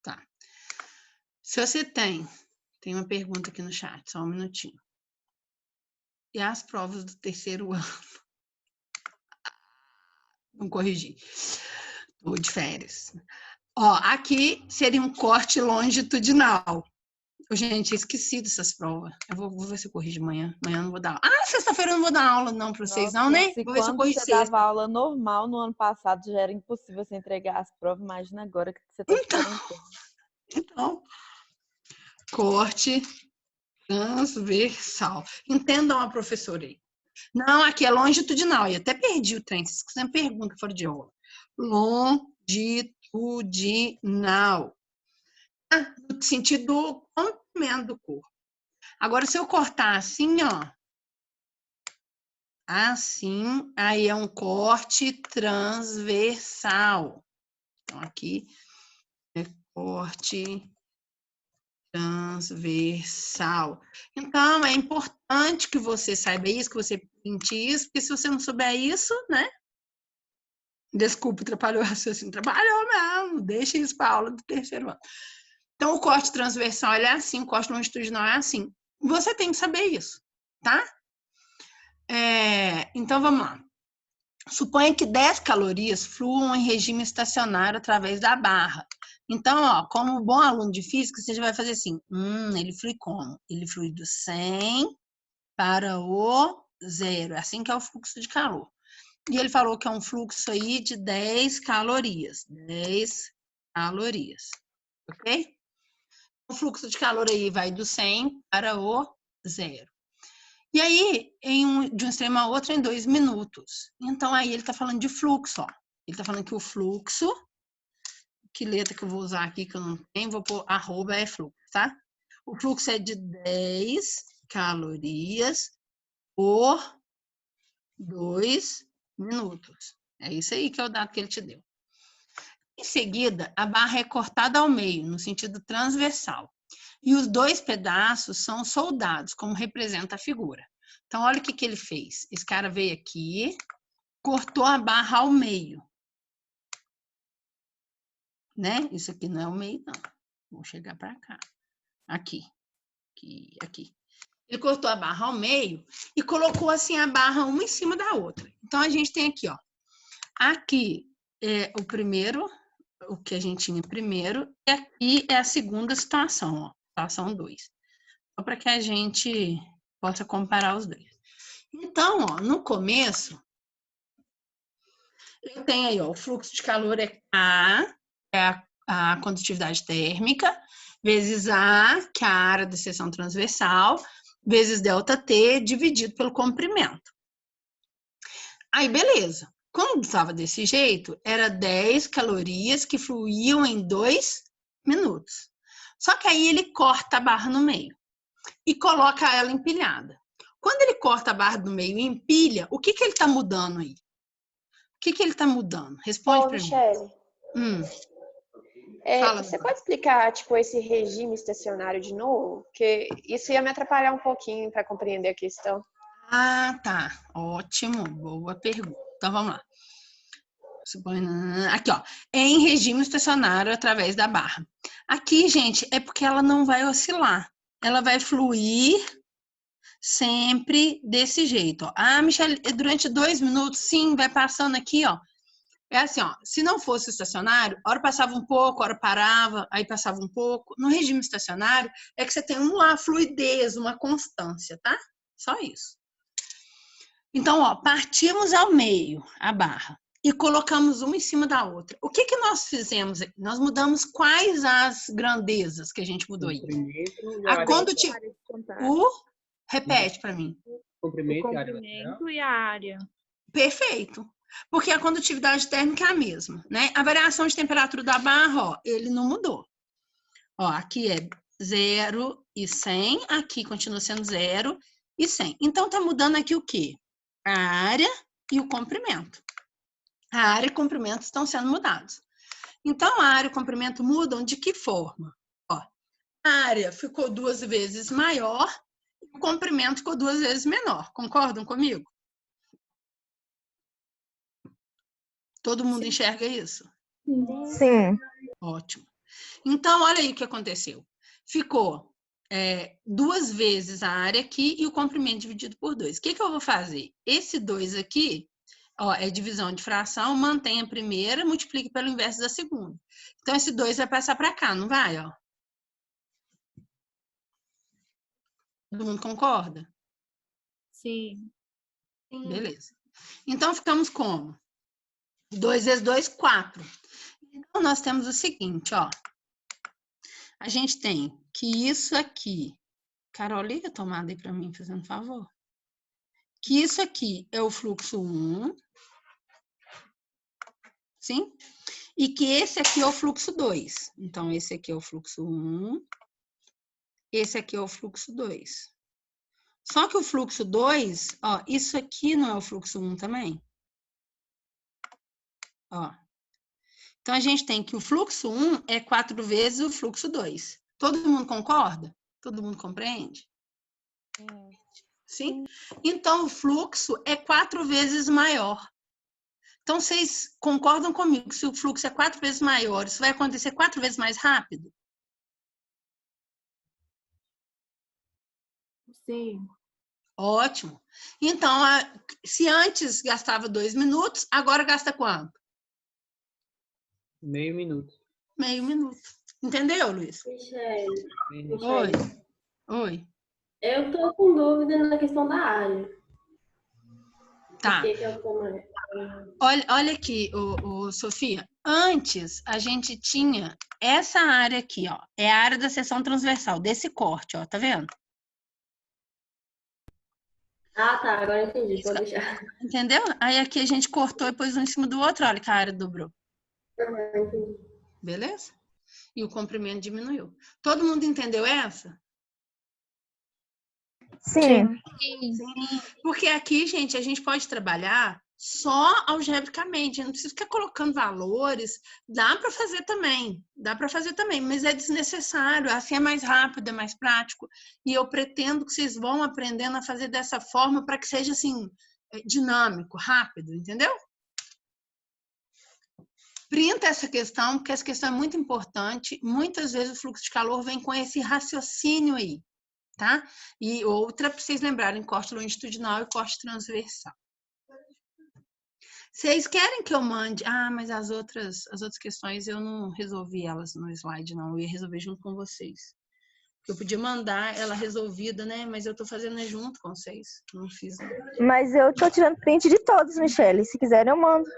Tá. Se você tem uma pergunta aqui no chat, só um minutinho. E as provas do terceiro ano? Não corrigi. Tô de férias. Ó, aqui seria um corte longitudinal. Gente, esqueci dessas provas. Eu vou ver se eu corrijo amanhã. Amanhã eu não vou dar aula. Ah, sexta-feira eu não vou dar aula não para vocês, não, né? Se Vou ver se eu quando corrijo você sexta. dava aula normal no ano passado já era impossível você entregar as provas, imagina agora que você tá de quarentena. Então, corte transversal. Entendam a professora aí. Não, aqui é longitudinal. E até perdi o trem. Vocês sempre perguntam fora de aula. Longitudinal. No sentido do comprimento do corpo. Agora, se eu cortar assim, ó. Assim, aí é um corte transversal. Então, aqui é corte transversal. Então, é importante que você saiba isso, que você printe isso, porque se você não souber isso, né? Desculpa, atrapalhou o raciocínio. Atrapalhou mesmo. Deixa isso para a aula do terceiro ano. Então, o corte transversal ele é assim, o corte longitudinal é assim. Você tem que saber isso, tá? Então, vamos lá. Suponha que 10 calorias fluam em regime estacionário através da barra. Então, ó, como bom aluno de física, você já vai fazer assim. Ele flui como? Ele flui do 100 para o 0. É assim que é o fluxo de calor. E ele falou que é um fluxo aí de 10 calorias. 10 calorias. Ok? O fluxo de calor aí vai do 100 para o 0. E aí, de um extremo a outro, em 2 minutos. Então, aí ele está falando de fluxo, ó. Ele está falando que o fluxo, que letra que eu vou usar aqui que eu não tenho, vou pôr arroba é fluxo, tá? O fluxo é de 10 calorias por 2 minutos. É isso aí que é o dado que ele te deu. Em seguida, a barra é cortada ao meio, no sentido transversal. E os 2 pedaços são soldados, como representa a figura. Então, olha o que ele fez. Esse cara veio aqui, cortou a barra ao meio. Né? Isso aqui não é o meio, não. Vou chegar para cá. Aqui. Aqui. Ele cortou a barra ao meio e colocou assim a barra uma em cima da outra. Então, a gente tem aqui, ó. Aqui é o primeiro, o que a gente tinha primeiro, e aqui é a segunda situação, ó. Situação 2. Só para que a gente possa comparar os dois. Então, ó, no começo, eu tenho aí, ó, o fluxo de calor é A, é a condutividade térmica, vezes A, que é a área da seção transversal, vezes ΔT, dividido pelo comprimento. Aí, beleza. Quando estava desse jeito, era 10 calorias que fluíam em 2 minutos. Só que aí ele corta a barra no meio e coloca ela empilhada. Quando ele corta a barra do meio e empilha, o que ele está mudando aí? O que ele está mudando? Responde para mim. Michele, você pode explicar, tipo, esse regime estacionário de novo? Porque isso ia me atrapalhar um pouquinho para compreender a questão. Ah, tá. Ótimo. Boa pergunta. Então, vamos lá. Aqui, ó. É em regime estacionário através da barra. Aqui, gente, é porque ela não vai oscilar. Ela vai fluir sempre desse jeito, ó. Ah, Michele, durante 2 minutos, sim, vai passando aqui, ó. É assim, ó, se não fosse estacionário, hora passava um pouco, hora parava, aí passava um pouco. No regime estacionário, é que você tem uma fluidez, uma constância, tá? Só isso. Então, ó, partimos ao meio, a barra, e colocamos uma em cima da outra. O que nós fizemos aqui? Nós mudamos quais as grandezas que a gente mudou aí? A condutividade. Repete para mim. O comprimento e a área. Perfeito. Porque a condutividade térmica é a mesma, né? A variação de temperatura da barra, ó, ele não mudou. Ó, aqui é 0 e 100, aqui continua sendo 0 e 100. Então, tá mudando aqui o quê? A área e o comprimento. A área e o comprimento estão sendo mudados. Então, a área e o comprimento mudam de que forma? Ó, a área ficou 2 vezes maior e o comprimento ficou 2 vezes menor. Concordam comigo? Todo mundo enxerga isso? Sim. Ótimo. Então, olha aí o que aconteceu. Ficou 2 vezes a área aqui e o comprimento dividido por 2. O que eu vou fazer? Esse 2 aqui, ó, é divisão de fração, mantém a primeira, multiplique pelo inverso da segunda. Então, esse 2 vai passar para cá, não vai? Ó? Todo mundo concorda? Sim. Beleza. Então, ficamos como? 2 vezes 2, 4. Então, nós temos o seguinte, ó. A gente tem que isso aqui... Carol, liga a tomada aí para mim, fazendo favor. Que isso aqui é o fluxo 1. Sim? E que esse aqui é o fluxo 2. Então, esse aqui é o fluxo 1. Esse aqui é o fluxo 2. Só que o fluxo 2, ó, isso aqui não é o fluxo 1 também? Ó. Então, a gente tem que o fluxo 1 é 4 vezes o fluxo 2. Todo mundo concorda? Todo mundo compreende? Sim? Então, o fluxo é 4 vezes maior. Então, vocês concordam comigo que se o fluxo é 4 vezes maior, isso vai acontecer 4 vezes mais rápido? Sim. Ótimo. Então, se antes gastava 2 minutos, agora gasta quanto? Meio minuto. Meio minuto. Entendeu, Luiz? Michele, Oi. Oi. eu tô com dúvida na questão da área. Tá. O que eu como... Olha aqui, Sofia. Antes, a gente tinha essa área aqui, ó. É a área da seção transversal, desse corte, ó. Tá vendo? Ah, tá. Agora eu entendi. Pode deixar. Entendeu? Aí aqui a gente cortou e pôs um em cima do outro. Olha que a área dobrou. Entendi. Beleza? E o comprimento diminuiu. Todo mundo entendeu essa? Sim. Porque aqui, gente, a gente pode trabalhar só algebricamente. Não precisa ficar colocando valores. Dá para fazer também. Dá para fazer também, mas é desnecessário. Assim é mais rápido, é mais prático. E eu pretendo que vocês vão aprendendo a fazer dessa forma para que seja assim, dinâmico, rápido, entendeu? Printa essa questão, porque essa questão é muito importante. Muitas vezes o fluxo de calor vem com esse raciocínio aí, tá? E outra, para vocês lembrarem, corte longitudinal e corte transversal. Vocês querem que eu mande... Ah, mas as outras questões eu não resolvi elas no slide, não. Eu ia resolver junto com vocês. Eu podia mandar ela resolvida, né? Mas eu tô fazendo junto com vocês. Não fiz, não. Mas eu tô tirando print de todos, Michele. Se quiserem, eu mando.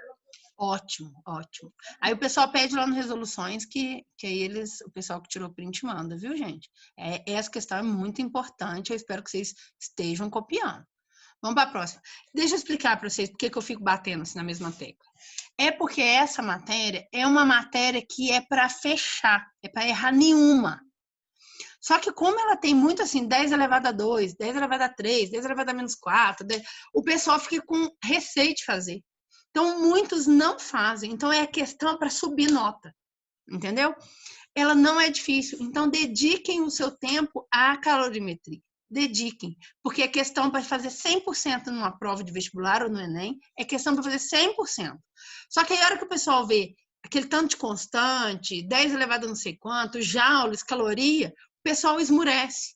Ótimo, ótimo. Aí o pessoal pede lá no Resoluções que aí o pessoal que tirou print manda, viu, gente? Essa questão é muito importante, eu espero que vocês estejam copiando. Vamos para a próxima. Deixa eu explicar para vocês por que eu fico batendo assim na mesma tecla. É porque essa matéria é uma matéria que é para fechar, é para errar nenhuma. Só que como ela tem muito assim, 10 elevado a 2, 10 elevado a 3, 10 elevado a menos 4, o pessoal fica com receio de fazer. Então, muitos não fazem. Então, é a questão para subir nota. Entendeu? Ela não é difícil. Então, dediquem o seu tempo à calorimetria. Dediquem. Porque a questão para fazer 100% numa prova de vestibular ou no Enem é questão para fazer 100%. Só que aí, a hora que o pessoal vê aquele tanto de constante, 10 elevado a não sei quanto, joules, caloria, o pessoal esmurece.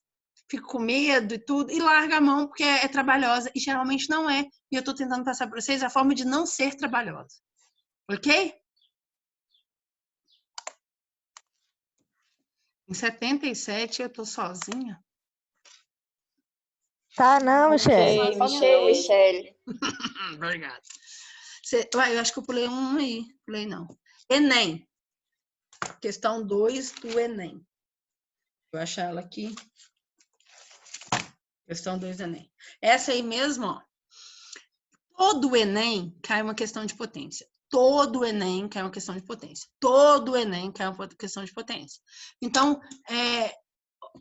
Fica com medo e tudo, e larga a mão porque é trabalhosa. E geralmente não é. E eu estou tentando passar para vocês a forma de não ser trabalhosa. Ok? Em 77 eu estou sozinha. Tá, não, Michele. Michele. Obrigada. Eu acho que eu pulei um aí. Pulei não. Enem. Questão 2 do Enem. Vou achar ela aqui. Questão 2 do Enem. Essa aí mesmo, ó. Todo o Enem cai uma questão de potência. Todo o Enem cai uma questão de potência. Todo o Enem cai uma questão de potência. Então,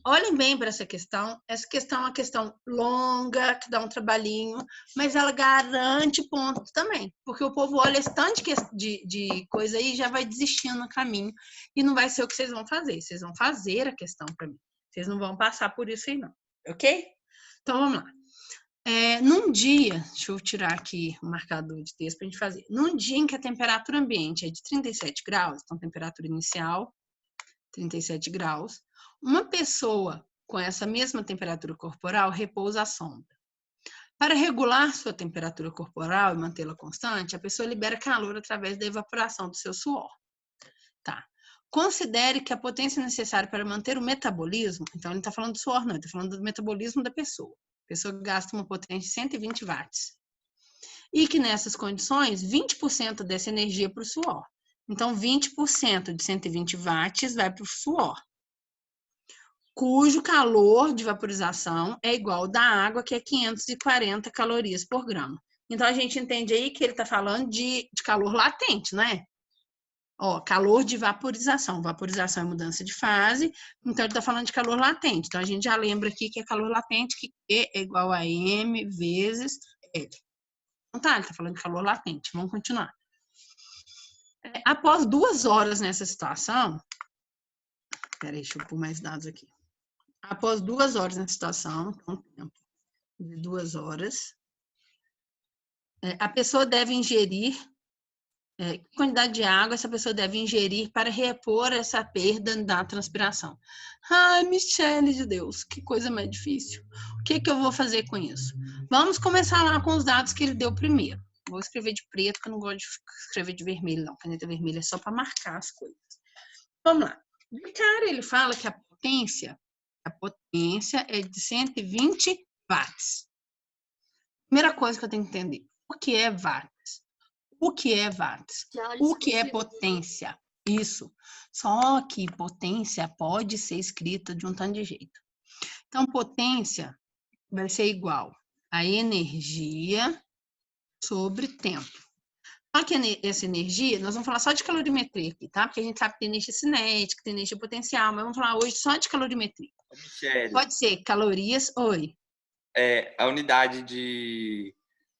olhem bem para essa questão. Essa questão é uma questão longa, que dá um trabalhinho, mas ela garante ponto também. Porque o povo olha esse tanto de coisa aí e já vai desistindo no caminho. E não vai ser o que vocês vão fazer. Vocês vão fazer a questão para mim. Vocês não vão passar por isso aí, não. Ok? Então, vamos lá. Num dia, deixa eu tirar aqui o marcador de texto para a gente fazer. Num dia em que a temperatura ambiente é de 37 graus, então temperatura inicial, 37 graus, uma pessoa com essa mesma temperatura corporal repousa à sombra. Para regular sua temperatura corporal e mantê-la constante, a pessoa libera calor através da evaporação do seu suor. Tá. Considere que a potência necessária para manter o metabolismo, então ele não está falando do suor, não, ele está falando do metabolismo da pessoa. A pessoa gasta uma potência de 120 watts. E que nessas condições, 20% dessa energia é para o suor. Então, 20% de 120 watts vai para o suor, cujo calor de vaporização é igual ao da água, que é 540 calorias por grama. Então, a gente entende aí que ele está falando de calor latente, não é? Ó, calor de vaporização. Vaporização é mudança de fase, então ele está falando de calor latente. Então, a gente já lembra aqui que é calor latente, que E é igual a M vezes L. Então, tá, ele está falando de calor latente. Vamos continuar. Após 2 horas nessa situação... Peraí, deixa eu pôr mais dados aqui. Após 2 horas nessa situação, então, tempo de 2 horas, a pessoa deve ingerir... que quantidade de água essa pessoa deve ingerir para repor essa perda da transpiração? Ai, Michele de Deus, que coisa mais difícil. O que eu vou fazer com isso? Vamos começar lá com os dados que ele deu primeiro. Vou escrever de preto, porque eu não gosto de escrever de vermelho, não. Caneta vermelha é só para marcar as coisas. Vamos lá. De cara, ele fala que a potência é de 120 watts. Primeira coisa que eu tenho que entender. O que é watts? O que é watts? O que é potência? Isso. Só que potência pode ser escrita de um tanto de jeito. Então, potência vai ser igual a energia sobre tempo. Só que essa energia, nós vamos falar só de calorimetria aqui, tá? Porque a gente sabe que tem energia cinética, tem energia potencial, mas vamos falar hoje só de calorimetria. Michele, Pode ser calorias, oi. a unidade de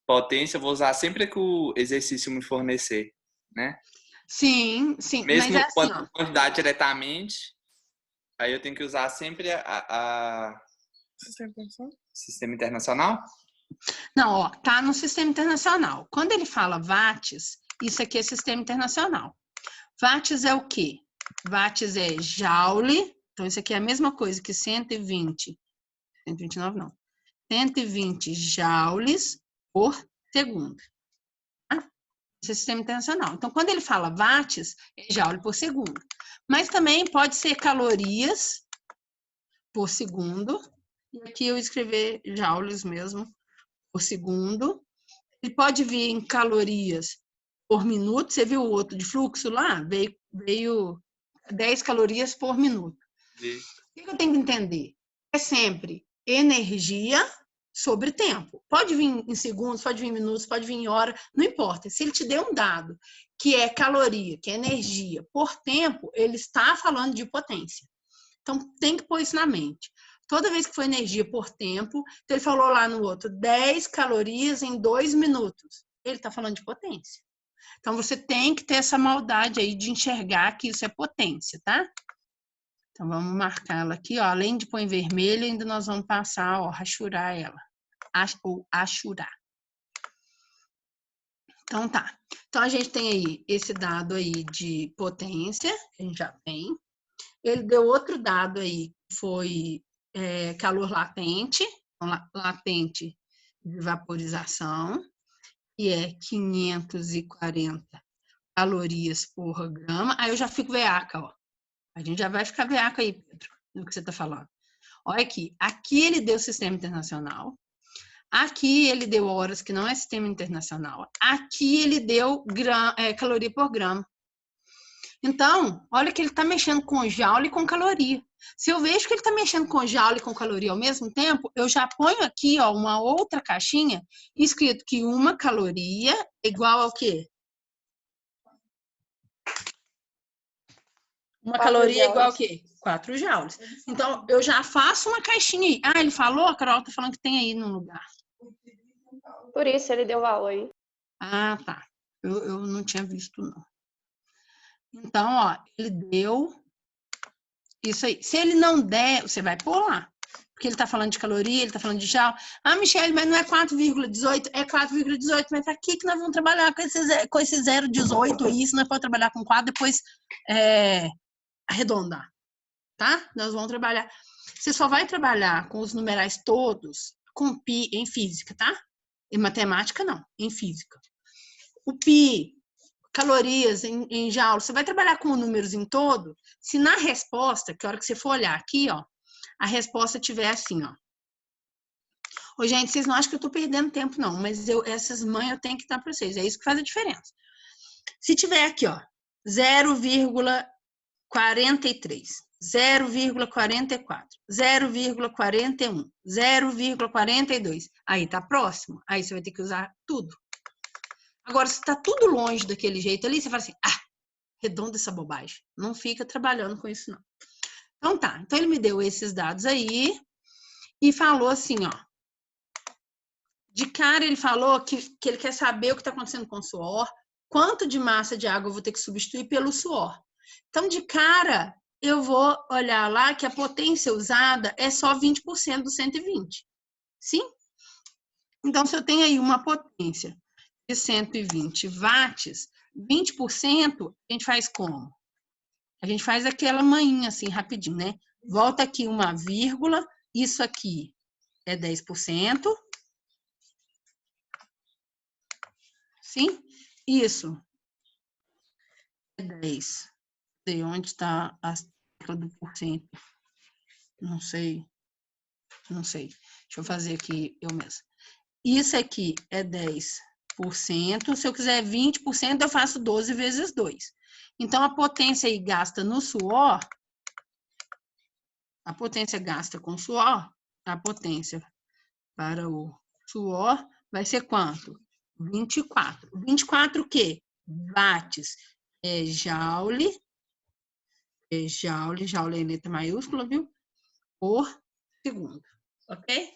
potência eu vou usar sempre que o exercício me fornecer, né? Sim, sim, Mesmo mas é assim, ó. quantidade diretamente, aí eu tenho que usar sempre Sistema Internacional? Não, ó, tá no sistema internacional. Quando ele fala watts, isso aqui é sistema internacional. Watts é o quê? Watts é joule, então isso aqui é a mesma coisa que 129 não. 120 joules por segundo. Tá? Esse é o sistema internacional. Então, quando ele fala watts, é joule por segundo. Mas também pode ser calorias por segundo. E aqui eu escrever joules mesmo por segundo. Ele pode vir em calorias por minuto. Você viu o outro de fluxo lá? Veio 10 calorias por minuto. Sim. O que eu tenho que entender? É sempre energia sobre tempo. Pode vir em segundos, pode vir em minutos, pode vir em hora, não importa. Se ele te der um dado que é caloria, que é energia por tempo, ele está falando de potência. Então, tem que pôr isso na mente. Toda vez que for energia por tempo, então ele falou lá no outro, 10 calorias em 2 minutos. Ele está falando de potência. Então, você tem que ter essa maldade aí de enxergar que isso é potência, tá? Então, vamos marcar ela aqui, ó. Além de pôr em vermelho, ainda nós vamos passar, ó, rachurar ela. Ou achurar. Então, tá. Então, a gente tem aí esse dado aí de potência, que a gente já tem. Ele deu outro dado aí, que foi calor latente, latente de vaporização, que é 540 calorias por grama. Aí eu já fico veaca, ó. A gente já vai ficar veaca aí, Pedro, no que você está falando. Olha aqui. Aqui ele deu sistema internacional. Aqui ele deu horas, que não é sistema internacional. Aqui ele deu caloria por grama. Então, olha que ele está mexendo com joule e com caloria. Se eu vejo que ele está mexendo com joule e com caloria ao mesmo tempo, eu já ponho aqui, ó, uma outra caixinha escrito que uma caloria é igual ao quê? Uma caloria é igual ao quê? 4 joules. Então, eu já faço uma caixinha aí. Ah, ele falou? A Carol está falando que tem aí no lugar. Por isso ele deu aula aí. Ah, tá. Eu não tinha visto, não. Então, ó, ele deu isso aí. Se ele não der, você vai pôr lá. porque ele está falando de caloria, ele está falando de joule. Ah, Michele, mas não é 4,18? É 4,18, mas para que nós vamos trabalhar com esse 0,18 aí? Se nós for trabalhar com 4, depois arredondar, tá? Nós vamos trabalhar. Você só vai trabalhar com os numerais todos com pi em física, tá? Em matemática, não. Em física. O pi, calorias em joule, você vai trabalhar com números em todo, se na resposta, que a hora que você for olhar aqui, ó, a resposta tiver assim, ó. Ô, gente, vocês não acham que eu tô perdendo tempo, não, mas essas manhas eu tenho que dar para vocês. É isso que faz a diferença. Se tiver aqui, ó, 0,43, 0,44, 0,41, 0,42, aí tá próximo. Aí você vai ter que usar tudo. Agora, se tá tudo longe daquele jeito ali, você fala assim, redonda essa bobagem. Não fica trabalhando com isso, não. Então tá, então ele me deu esses dados aí e falou assim, ó. De cara ele falou que ele quer saber o que está acontecendo com o suor, quanto de massa de água eu vou ter que substituir pelo suor. Então, de cara, eu vou olhar lá que a potência usada é só 20% do 120. Sim? Então, se eu tenho aí uma potência de 120 watts, 20% a gente faz como? A gente faz aquela manhinha assim, rapidinho, né? Volta aqui uma vírgula, isso aqui é 10%. Sim? Isso é 10. Sei onde está a tecla do porcento. Não sei. Não sei. Deixa eu fazer aqui eu mesma. Isso aqui é 10%. Se eu quiser 20%, eu faço 12 vezes 2. Então, a potência aí gasta no suor, a potência gasta com suor, a potência para o suor vai ser quanto? 24. 24 o quê? Watts. É joule é letra maiúscula, viu? Por segundo, ok?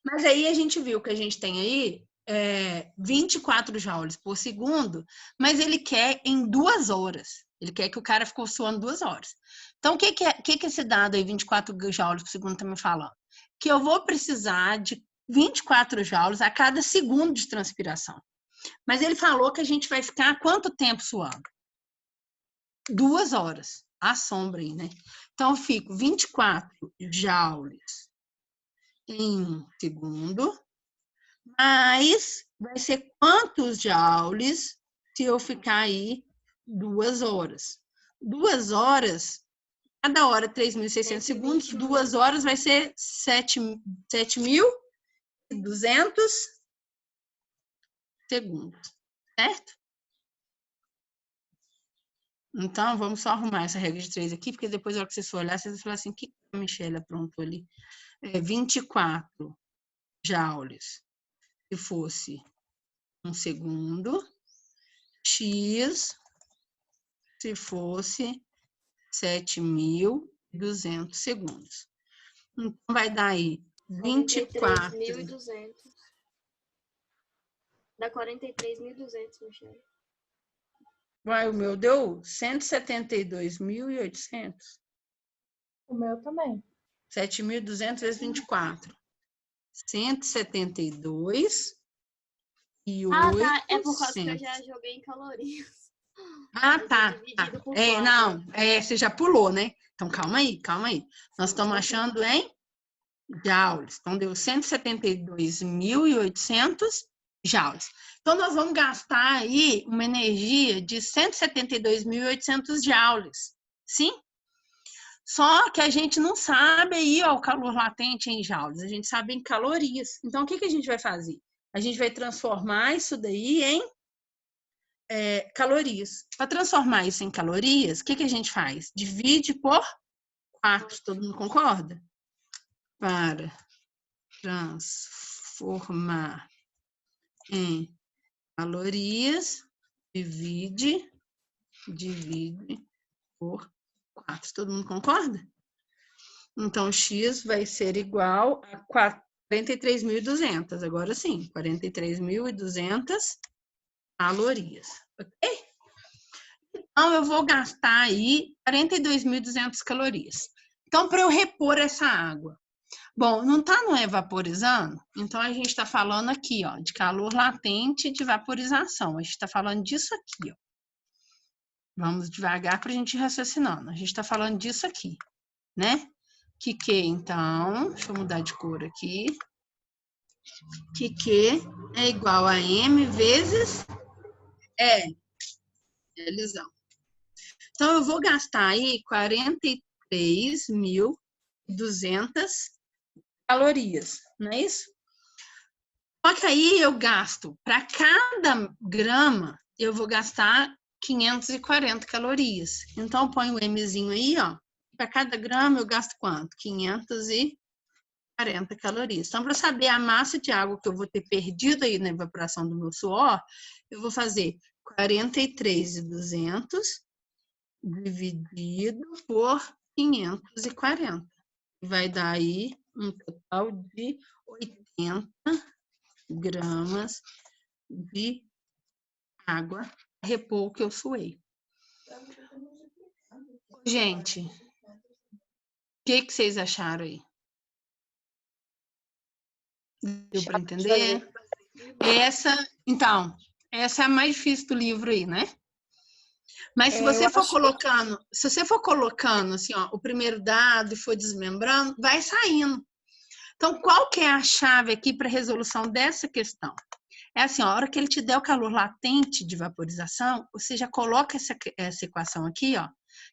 Mas aí a gente viu que a gente tem aí 24 joules por segundo, mas ele quer em 2 horas. Ele quer que o cara ficou suando 2 horas. Então, o que esse dado aí, 24 joules por segundo, está me falando? Que eu vou precisar de 24 joules a cada segundo de transpiração. Mas ele falou que a gente vai ficar quanto tempo suando? 2 horas. A sombra aí, né? Então, eu fico 24 joules em 1 segundo, mas vai ser quantos joules se eu ficar aí 2 horas? 2 horas, cada hora 3.600 segundos, 2 horas vai ser 7.200 segundos, certo? Então, vamos só arrumar essa regra de 3 aqui, porque depois, na hora que vocês for olhar, vocês vão falar assim, o que a Michele aprontou ali? 24 joules, se fosse 1 segundo, x, se fosse 7.200 segundos. Então, vai dar aí 24. 43.200. Dá 43.200, Michele. Vai, o meu deu 172.800. O meu também. 7.200 vezes 24. 172 e 800. Ah, tá. É por causa que eu já joguei em calorias. Ah, tá. Dividido por Não, você já pulou, né? Então, calma aí. Nós estamos achando em joules. Então, deu 172.800 joules. Então, nós vamos gastar aí uma energia de 172.800 joules. Sim? Só que a gente não sabe aí, ó, o calor latente em joules. A gente sabe em calorias. Então, o que a gente vai fazer? A gente vai transformar isso daí em calorias. Para transformar isso em calorias, o que a gente faz? Divide por 4. Todo mundo concorda? Para transformar em calorias, divide por 4. Todo mundo concorda? Então, x vai ser igual a 43.200. Agora sim, 43.200 calorias. Ok? Então, eu vou gastar aí 42.200 calorias. Então, para eu repor essa água. Bom, não está no evaporizando? Então, a gente está falando aqui, ó, de calor latente e de vaporização. A gente está falando disso aqui, ó. Vamos devagar para a gente ir raciocinando. A gente está falando disso aqui, né? Que, então, deixa eu mudar de cor aqui. Que é igual a M vezes E. Lzão. Então, eu vou gastar aí 43.200 calorias, não é isso? Só que aí eu gasto, para cada grama, eu vou gastar 540 calorias. Então, eu ponho o Mzinho aí, ó. Para cada grama, eu gasto quanto? 540 calorias. Então, para saber a massa de água que eu vou ter perdido aí na evaporação do meu suor, eu vou fazer 43.200 dividido por 540. Vai dar aí um total de 80 gramas de água para repor o que eu suei. Gente, o que vocês acharam aí? Deu para entender? Então, essa é a mais difícil do livro aí, né? Mas se você for colocando assim, ó, o primeiro dado e for desmembrando, vai saindo. Então, qual que é a chave aqui para a resolução dessa questão? É assim, ó, a hora que ele te der o calor latente de vaporização, você já coloca essa equação aqui, ó,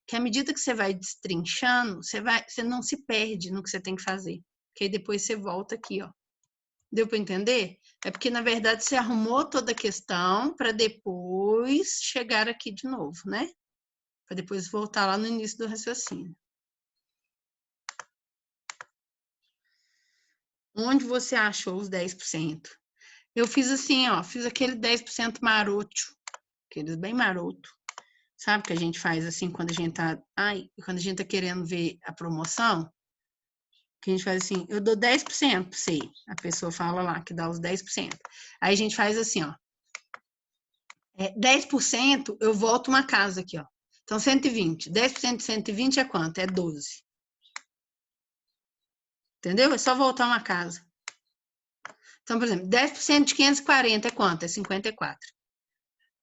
que à medida que você vai destrinchando, você não se perde no que você tem que fazer. Que aí depois você volta aqui, ó. Deu para entender? É porque, na verdade, você arrumou toda a questão para depois chegar aqui de novo, né? Para depois voltar lá no início do raciocínio. Onde você achou os 10%? Eu fiz assim, ó, fiz aquele 10% maroto, aqueles bem maroto. Sabe que a gente faz assim quando a gente tá querendo ver a promoção? Que a gente faz assim, eu dou 10% para você. A pessoa fala lá que dá os 10%. Aí a gente faz assim, ó. 10% eu volto uma casa aqui, ó. Então, 120. 10% de 120 é quanto? É 12. Entendeu? É só voltar uma casa. Então, por exemplo, 10% de 540 é quanto? É 54.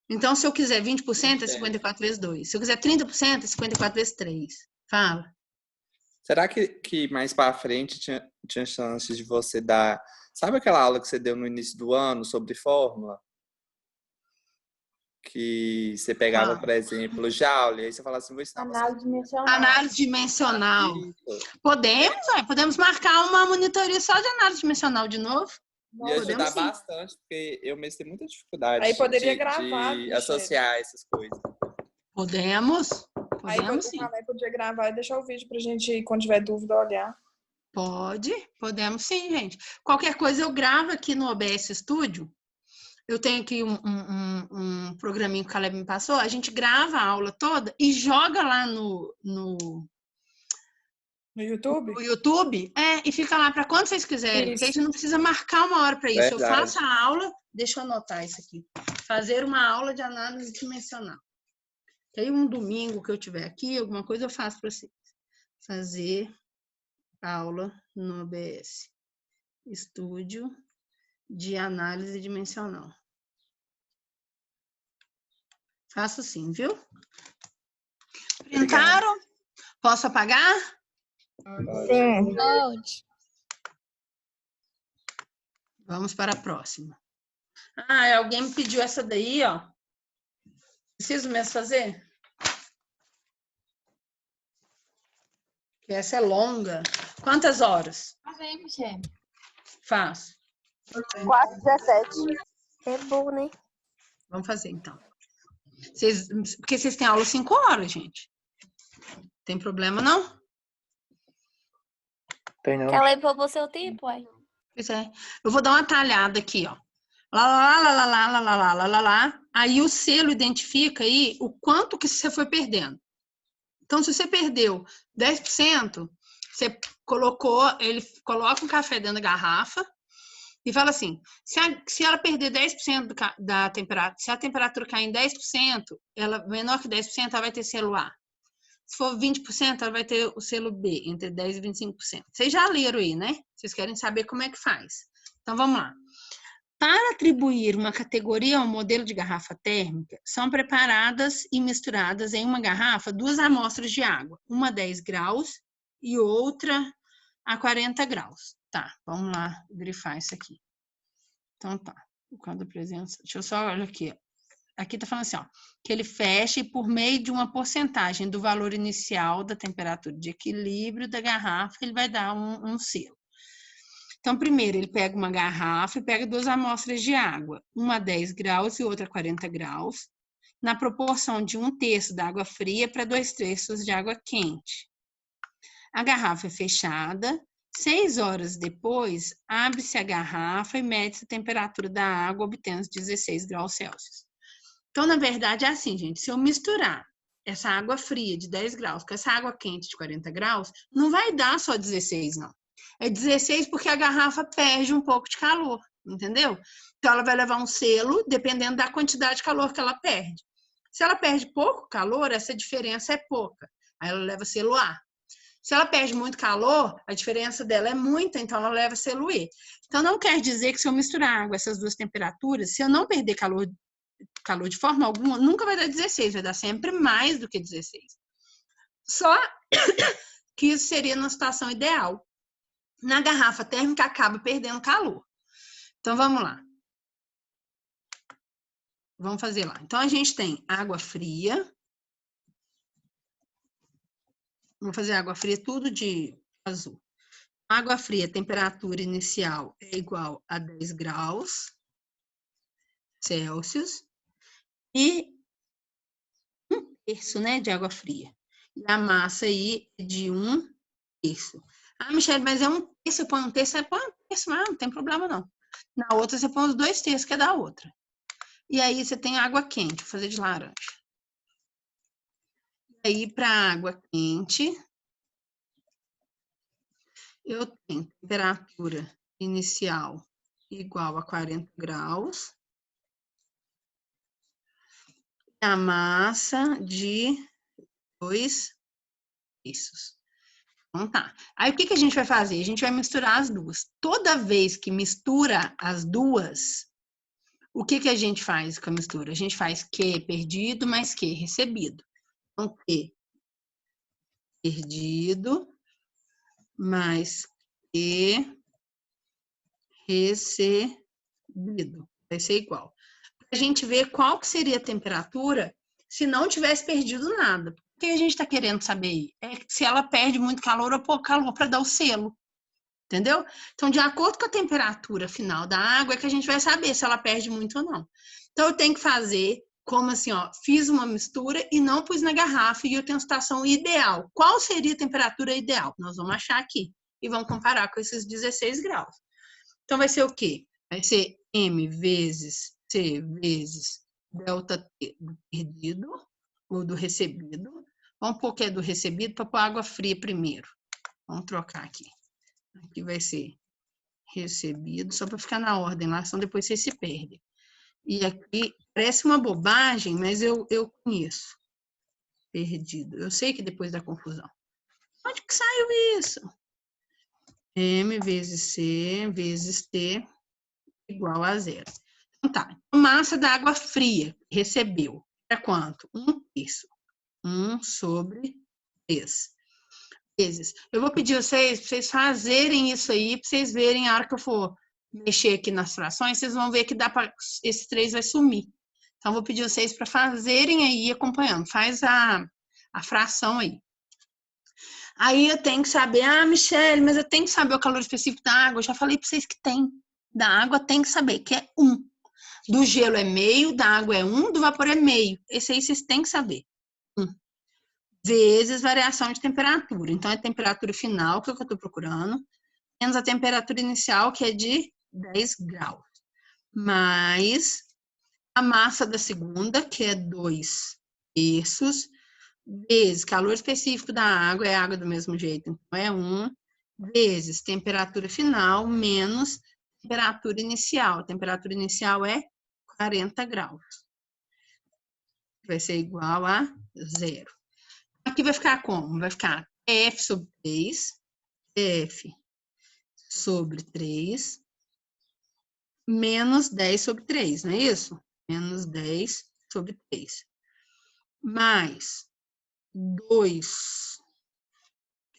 Então, se eu quiser 20%, é 54 vezes 2. Se eu quiser 30%, é 54 vezes 3. Fala. Será que mais para frente tinha chance de você dar... Sabe aquela aula que você deu no início do ano sobre fórmula? Que você pegava, por exemplo, Joule, aí você falava assim, vou ensinar você. Análise dimensional. Análise dimensional. Podemos marcar uma monitoria só de análise dimensional de novo? E ajudar bastante, porque eu mesmo tenho muita dificuldade aí poderia gravar, de associar essas coisas. Podemos sim. Aí podia gravar e deixar o vídeo pra gente, quando tiver dúvida, olhar. Podemos sim, gente. Qualquer coisa eu gravo aqui no OBS Studio. Eu tenho aqui um programinho que o Caleb me passou. A gente grava a aula toda e joga lá no YouTube? No YouTube, e fica lá para quando vocês quiserem. Porque a gente não precisa marcar uma hora para isso. Verdade. Eu faço a aula, deixa eu anotar isso aqui. Fazer uma aula de análise dimensional. Aí um domingo que eu tiver aqui, alguma coisa eu faço para vocês. Fazer aula no OBS Estúdio de análise dimensional. Faço sim, viu? Printaram? Posso apagar? Sim. Pode. Vamos para a próxima. Alguém me pediu essa daí, ó. Preciso mesmo fazer? Que essa é longa. Quantas horas? Faço. 4:17. É bom, né? Vamos fazer, então. Porque vocês têm aula 5 horas, gente. Tem problema, não? Tem não. Ela levou seu tempo, aí. Pois é. Eu vou dar uma talhada aqui, ó. Lá. Aí o selo identifica aí o quanto que você foi perdendo. Então, se você perdeu 10%, você ele coloca um café dentro da garrafa e fala assim, se ela perder 10% da temperatura, se a temperatura cair em 10%, ela menor que 10%, ela vai ter selo A. Se for 20%, ela vai ter o selo B, entre 10% e 25%. Vocês já leram aí, né? Vocês querem saber como é que faz. Então, vamos lá. Para atribuir uma categoria ao modelo de garrafa térmica, são preparadas e misturadas em uma garrafa 2 amostras de água, uma a 10 graus e outra a 40 graus. Tá, vamos lá grifar isso aqui. Então, tá. O quadro presença. Deixa eu só olhar aqui. Aqui tá falando assim, ó, que ele feche por meio de uma porcentagem do valor inicial da temperatura de equilíbrio da garrafa, ele vai dar um selo. Então, primeiro, ele pega uma garrafa e pega 2 amostras de água, uma a 10 graus e outra a 40 graus, na proporção de 1/3 da água fria para 2/3 de água quente. A garrafa é fechada. 6 horas depois, abre-se a garrafa e mede-se a temperatura da água, obtendo 16 graus Celsius. Então, na verdade, é assim, gente, se eu misturar essa água fria de 10 graus com essa água quente de 40 graus, não vai dar só 16, não. É 16 porque a garrafa perde um pouco de calor, entendeu? Então, ela vai levar um selo, dependendo da quantidade de calor que ela perde. Se ela perde pouco calor, essa diferença é pouca. Aí ela leva selo A. Se ela perde muito calor, a diferença dela é muita, então ela leva selo E. Então, não quer dizer que se eu misturar água, essas 2 temperaturas, se eu não perder calor de forma alguma, nunca vai dar 16, vai dar sempre mais do que 16. Só que isso seria na situação ideal. Na garrafa térmica, acaba perdendo calor. Então, vamos lá. Vamos fazer lá. Então, a gente tem água fria. Vamos fazer água fria tudo de azul. Água fria, temperatura inicial é igual a 10 graus Celsius. E 1/3, né, de água fria. E a massa aí é de 1/3. Ah, Michele, mas é 1/3, você põe 1/3, você põe 1/3, mas não tem problema não. Na outra você põe os 2/3, que é da outra. E aí você tem água quente, vou fazer de laranja. E aí, para água quente, eu tenho temperatura inicial igual a 40 graus. A massa de 2/3. Então tá. Aí o que a gente vai fazer? A gente vai misturar as duas. Toda vez que mistura as duas, o que a gente faz com a mistura? A gente faz Q perdido mais Q recebido. Então, Q perdido mais Q recebido. Vai ser igual. A gente ver qual que seria a temperatura se não tivesse perdido nada. O que a gente está querendo saber é se ela perde muito calor ou pouco calor para dar o selo. Entendeu? Então, de acordo com a temperatura final da água, é que a gente vai saber se ela perde muito ou não. Então, eu tenho que fazer como assim, ó, fiz uma mistura e não pus na garrafa e eu tenho a situação ideal. Qual seria a temperatura ideal? Nós vamos achar aqui e vamos comparar com esses 16 graus. Então, vai ser o quê? Vai ser M vezes C vezes delta T do perdido ou do recebido. Vamos pôr que é do recebido para pôr água fria primeiro. Vamos trocar aqui. Aqui vai ser recebido, só para ficar na ordem lá, senão depois vocês se perdem. E aqui parece uma bobagem, mas eu conheço. Perdido. Eu sei que depois da confusão. Onde que saiu isso? M vezes C vezes T igual a 0. Então tá. Massa da água fria recebeu. É quanto? 1/3. 1/3. Vezes. Eu vou pedir vocês para vocês fazerem isso aí, para vocês verem a hora que eu for mexer aqui nas frações, vocês vão ver que dá para esse 3 vai sumir. Então, vou pedir vocês para fazerem aí acompanhando. Faz a fração aí. Aí eu tenho que saber, Michele, mas eu tenho que saber o calor específico da água. Eu já falei para vocês que tem. Da água tem que saber, que é 1. Do gelo é meio, da água é 1, do vapor é meio. Esse aí vocês têm que saber. 1. Vezes variação de temperatura. Então, é a temperatura final, que é o que eu estou procurando, menos a temperatura inicial, que é de 10 graus. Mais a massa da segunda, que é 2/3, vezes calor específico da água, é água do mesmo jeito, então é 1, vezes temperatura final, menos temperatura inicial. A temperatura inicial é 40 graus. Vai ser igual a 0. Aqui vai ficar como? Vai ficar TF sobre 3, TF sobre 3, menos 10 sobre 3, não é isso? Menos 10 sobre 3. Mais 2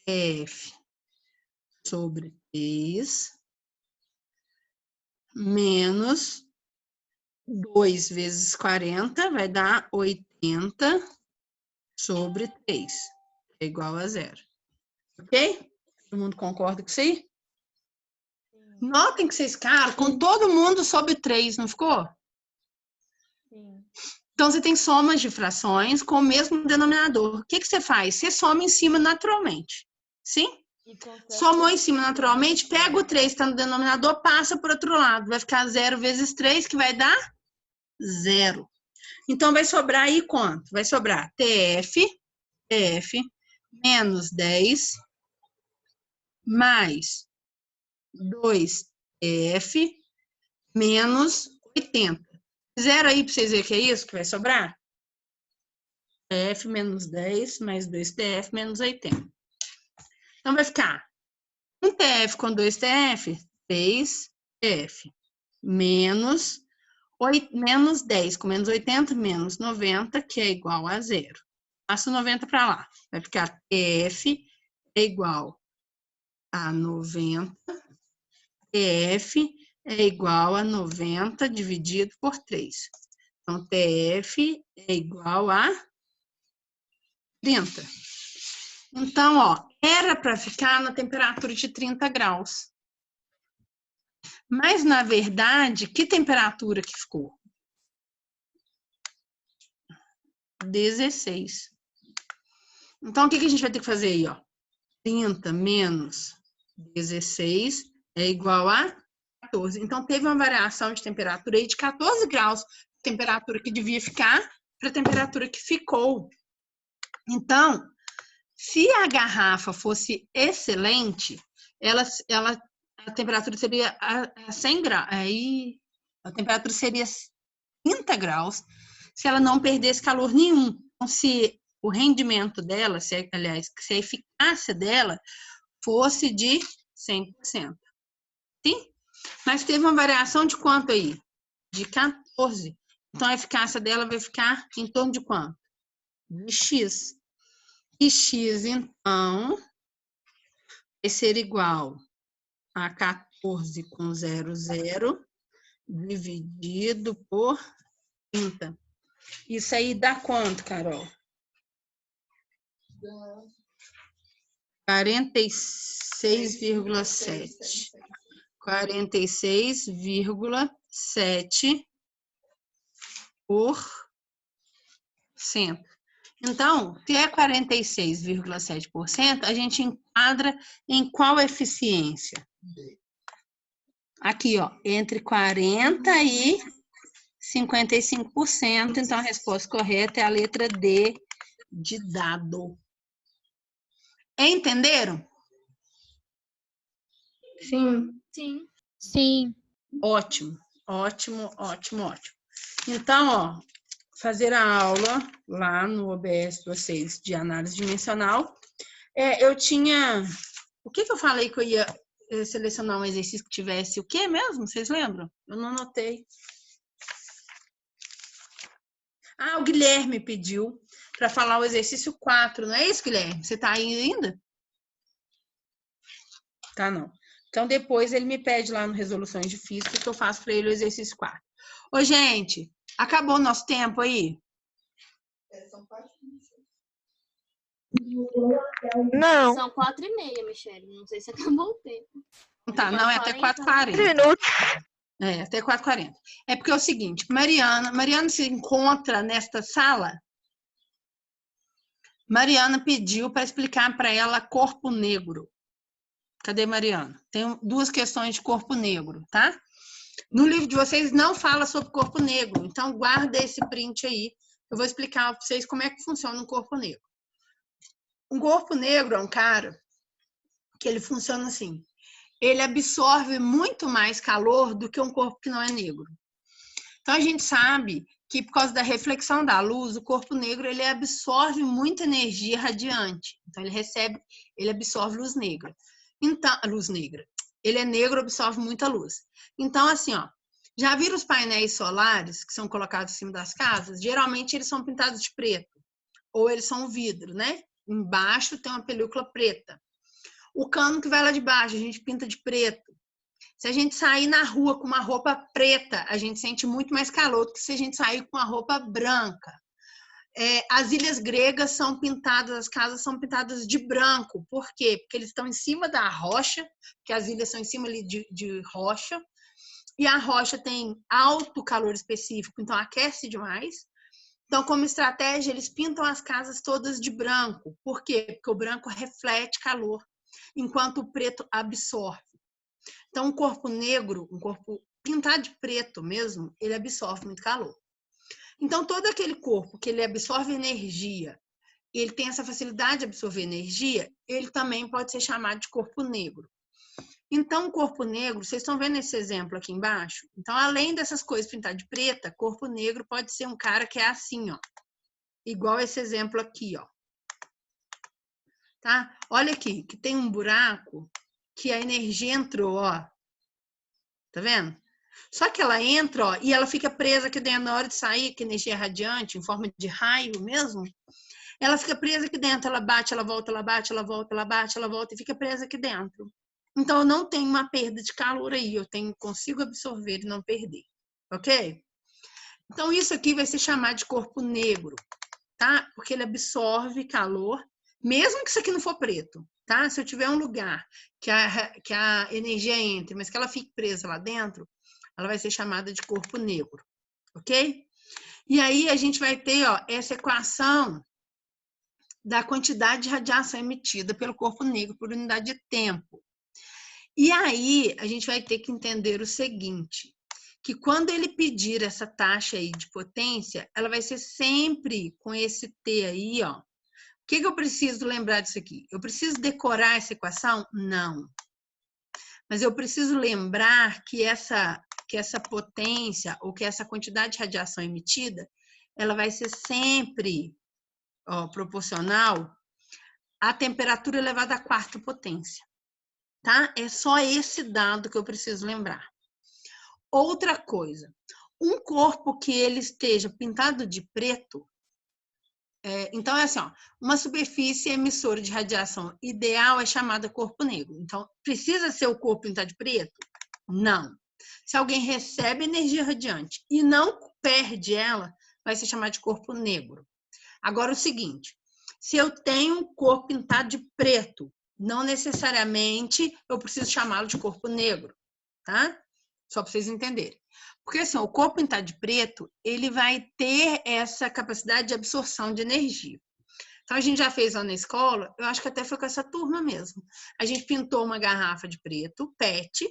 TF sobre 3, menos 2 vezes 40, vai dar 80 sobre 3, é igual a 0. Ok? Todo mundo concorda com isso aí? Notem que vocês ficaram com todo mundo sobre 3, não ficou? Sim. Então, você tem somas de frações com o mesmo denominador. O que você faz? Você soma em cima naturalmente. Sim? Somou em cima naturalmente, pega o 3 que está no denominador, passa para o outro lado. Vai ficar 0 vezes 3, que vai dar 0. Então, vai sobrar aí quanto? Vai sobrar TF menos 10 mais 2TF menos 80. Zero aí para vocês verem que é isso que vai sobrar? TF menos 10 mais 2TF menos 80. Então, vai ficar 1TF com 2TF, 3TF, menos 10 com menos 80, menos 90, que é igual a 0. Passa o 90 para lá. Vai ficar TF é igual a 90, TF é igual a 90 dividido por 3. Então, TF é igual a 30. Então, ó, era para ficar na temperatura de 30 graus. Mas, na verdade, que temperatura que ficou? 16. Então, o que a gente vai ter que fazer aí, ó? 30 menos 16 é igual a 14. Então, teve uma variação de temperatura aí de 14 graus, temperatura que devia ficar para a temperatura que ficou. Então, se a garrafa fosse excelente, a temperatura seria a 100 graus. Aí, a temperatura seria 30 graus se ela não perdesse calor nenhum. Então, se o rendimento dela, se a eficácia dela fosse de 100%. Sim? Mas teve uma variação de quanto aí? De 14. Então, a eficácia dela vai ficar em torno de quanto? De X. E X, então, vai ser igual a 14 com 00 dividido por 30. Isso aí dá quanto, Carol? 46,7. 46,7%. Então, se é 46,7%, a gente enquadra em qual eficiência? Aqui, ó, entre 40% e 55%. Então, a resposta correta é a letra D de dado. Entenderam? Sim. Sim. Sim. Ótimo, ótimo, ótimo, ótimo. Então, ó, fazer a aula lá no OBS de vocês de análise dimensional. Eu tinha... O que eu falei que eu ia selecionar um exercício que tivesse o quê mesmo? Vocês lembram? Eu não anotei. Ah, o Guilherme pediu para falar o exercício 4, não é isso, Guilherme? Você está aí ainda? Tá, não. Então, depois ele me pede lá no Resoluções de Física que eu faço para ele o exercício 4. Ô, gente, acabou o nosso tempo aí? Não. São 4h30, Michele. Não sei se acabou o tempo. Tá, não, é até 4h40. Minutos. É, até 4h40. É porque é o seguinte, Mariana se encontra nesta sala. Mariana pediu para explicar para ela corpo negro. Cadê Mariana? Tem duas questões de corpo negro, tá? No livro de vocês não fala sobre corpo negro, então guarda esse print aí. Eu vou explicar para vocês como é que funciona um corpo negro. Um corpo negro é um cara que ele funciona assim. Ele absorve muito mais calor do que um corpo que não é negro. Então, a gente sabe que por causa da reflexão da luz, o corpo negro ele absorve muita energia radiante. Então ele absorve luz negra. Então, luz negra. Ele é negro, absorve muita luz. Então, assim, ó, já viram os painéis solares que são colocados em cima das casas? Geralmente eles são pintados de preto, ou eles são vidro, né? Embaixo tem uma película preta. O cano que vai lá de baixo, a gente pinta de preto. Se a gente sair na rua com uma roupa preta, a gente sente muito mais calor do que se a gente sair com uma roupa branca. As ilhas gregas são pintadas, as casas são pintadas de branco. Por quê? Porque eles estão em cima da rocha, que as ilhas são em cima ali de rocha, e a rocha tem alto calor específico, então aquece demais. Então, como estratégia, eles pintam as casas todas de branco. Por quê? Porque o branco reflete calor, enquanto o preto absorve. Então, um corpo negro, um corpo pintado de preto mesmo, ele absorve muito calor. Então, todo aquele corpo que ele absorve energia, ele tem essa facilidade de absorver energia, ele também pode ser chamado de corpo negro. Então, o corpo negro, vocês estão vendo esse exemplo aqui embaixo? Então, além dessas coisas pintadas de preta, corpo negro pode ser um cara que é assim, ó. Igual esse exemplo aqui, ó. Tá? Olha aqui, que tem um buraco que a energia entrou, ó. Tá vendo? Só que ela entra, ó, e ela fica presa aqui dentro. Na hora de sair, que a energia é radiante, em forma de raio mesmo, ela fica presa aqui dentro. Ela bate, ela volta, ela bate, ela volta, ela bate, ela volta e fica presa aqui dentro. Então, eu não tenho uma perda de calor aí. Eu consigo absorver e não perder. Ok? Então, isso aqui vai se chamar de corpo negro, tá? Porque ele absorve calor, mesmo que isso aqui não for preto, tá? Se eu tiver um lugar que a energia entre, mas que ela fique presa lá dentro, ela vai ser chamada de corpo negro, ok? E aí a gente vai ter, ó, essa equação da quantidade de radiação emitida pelo corpo negro por unidade de tempo. E aí a gente vai ter que entender o seguinte, que quando ele pedir essa taxa aí de potência, ela vai ser sempre com esse T aí, ó. O que eu preciso lembrar disso aqui? Eu preciso decorar essa equação? Não. Mas eu preciso lembrar que essa potência ou que essa quantidade de radiação emitida, ela vai ser sempre, ó, proporcional à temperatura elevada à quarta potência, tá? É só esse dado que eu preciso lembrar. Outra coisa, um corpo que ele esteja pintado de preto, então é assim, ó, uma superfície emissora de radiação ideal é chamada corpo negro. Então, precisa ser o corpo pintado de preto? Não. Se alguém recebe energia radiante e não perde ela, vai ser chamado de corpo negro. Agora, o seguinte, se eu tenho um corpo pintado de preto, não necessariamente eu preciso chamá-lo de corpo negro, tá? Só para vocês entenderem. Porque assim, o corpo pintado de preto, ele vai ter essa capacidade de absorção de energia. Então, a gente já fez lá na escola, eu acho que até foi com essa turma mesmo. A gente pintou uma garrafa de preto, PET,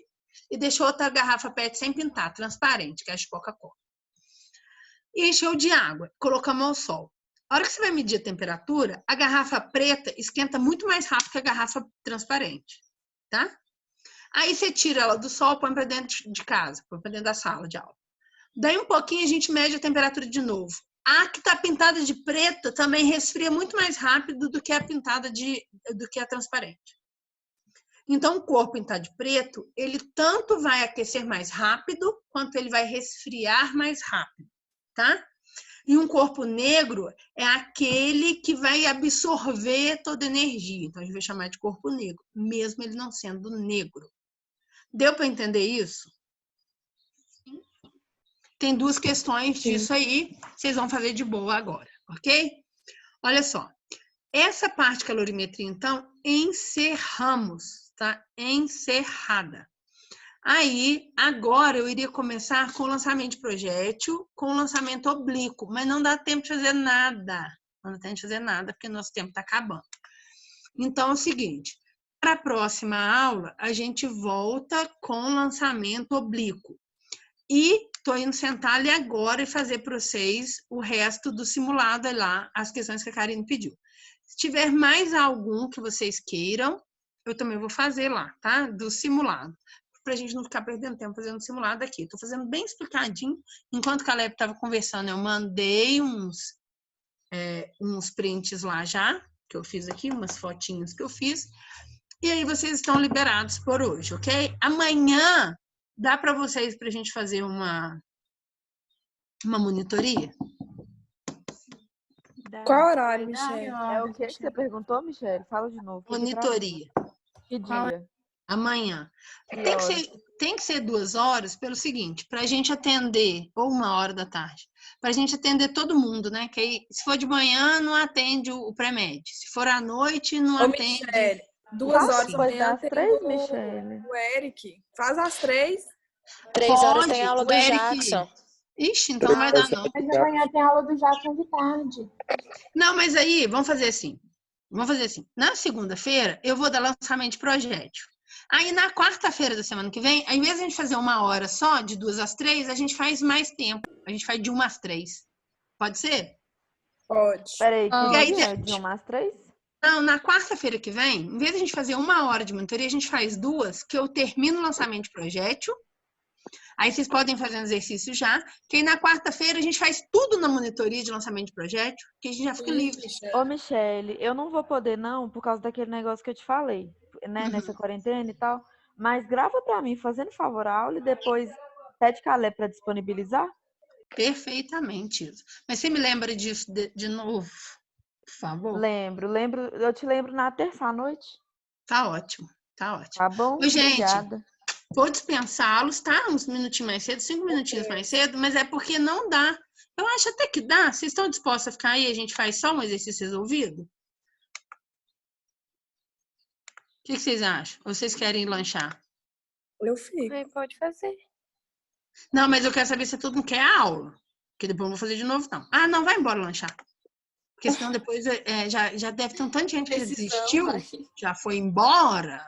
e deixou outra garrafa PET sem pintar, transparente, que é a de Coca-Cola. E encheu de água, colocamos ao sol. A hora que você vai medir a temperatura, a garrafa preta esquenta muito mais rápido que a garrafa transparente, tá? Aí você tira ela do sol, põe para dentro de casa, põe para dentro da sala de aula. Daí um pouquinho a gente mede a temperatura de novo. A que está pintada de preta também resfria muito mais rápido do que a pintada do que a transparente. Então, o corpo pintado de preto, ele tanto vai aquecer mais rápido, quanto ele vai resfriar mais rápido, tá? E um corpo negro é aquele que vai absorver toda a energia. Então, a gente vai chamar de corpo negro, mesmo ele não sendo negro. Deu para entender isso? Tem duas questões disso aí, vocês vão fazer de boa agora, ok? Olha só, essa parte de calorimetria, então, encerramos, tá? Encerrada. Aí, agora eu iria começar com o lançamento de projétil, com o lançamento oblíquo, mas não dá tempo de fazer nada. Não dá tempo de fazer nada, porque nosso tempo está acabando. Então, é o seguinte, para a próxima aula, a gente volta com o lançamento oblíquo. E estou indo sentar ali agora e fazer para vocês o resto do simulado lá, as questões que a Karine pediu. Se tiver mais algum que vocês queiram, eu também vou fazer lá, tá? Do simulado. para a gente não ficar perdendo tempo fazendo simulado aqui. Estou fazendo bem explicadinho. Enquanto o Caleb estava conversando, eu mandei uns prints lá já, que eu fiz aqui, umas fotinhas que eu fiz. E aí vocês estão liberados por hoje, ok? Amanhã dá para vocês, para a gente fazer uma monitoria? Qual horário, Michelle? É o que você perguntou, Michelle? Fala de novo. Monitoria. Que dia? Amanhã. Que Tem que ser 2 horas pelo seguinte, para a gente atender, ou 1h da tarde, para a gente atender todo mundo, né? Que aí, se for de manhã, não atende o pré-med. Se for à noite, não atende. Michelle, 2 horas depois amanhã das tem 3, Michelle. o Eric. Faz às 3. 3 horas tem aula do Eric. Jackson. Ixi, então não vai dar não. Mas amanhã tem aula do Jackson de tarde. Não, mas aí, vamos fazer assim. Na segunda-feira, eu vou dar lançamento de projétil. Aí, na quarta-feira da semana que vem, ao invés de a gente fazer 1 hora só, de 2 às 3, a gente faz mais tempo. A gente faz de 1 às 3. Pode ser? Pode. Peraí, que dia? dia? De 1 às 3? Não, na quarta-feira que vem, em vez de a gente fazer 1 hora de monitoria, a gente faz 2, que eu termino o lançamento de projétil. Aí vocês podem fazer um exercício já, que aí na quarta-feira a gente faz tudo na monitoria de lançamento de projétil, que a gente já fica livre. Ô, Michelle, eu não vou poder não, por causa daquele negócio que eu te falei, né, nessa quarentena e tal, mas grava pra mim, fazendo favor a aula e depois pede Caleb pra disponibilizar. Perfeitamente, Isa. Mas você me lembra disso de novo, por favor? Lembro, eu te lembro na terça à noite. Tá ótimo. Tá bom? Ô, gente, obrigada. vou dispensá-los, tá? Uns minutinhos mais cedo, 5 minutinhos mais cedo, mas é porque não dá. Eu acho até que dá. Vocês estão dispostos a ficar aí? A gente faz só um exercício resolvido? O que vocês acham? Ou vocês querem lanchar? Eu fico. Pode fazer. Não, mas eu quero saber se todo mundo quer a aula. Porque depois eu não vou fazer de novo, não. Ah, não, vai embora lanchar. Porque senão depois já deve ter um tanto de gente que já desistiu, já foi embora.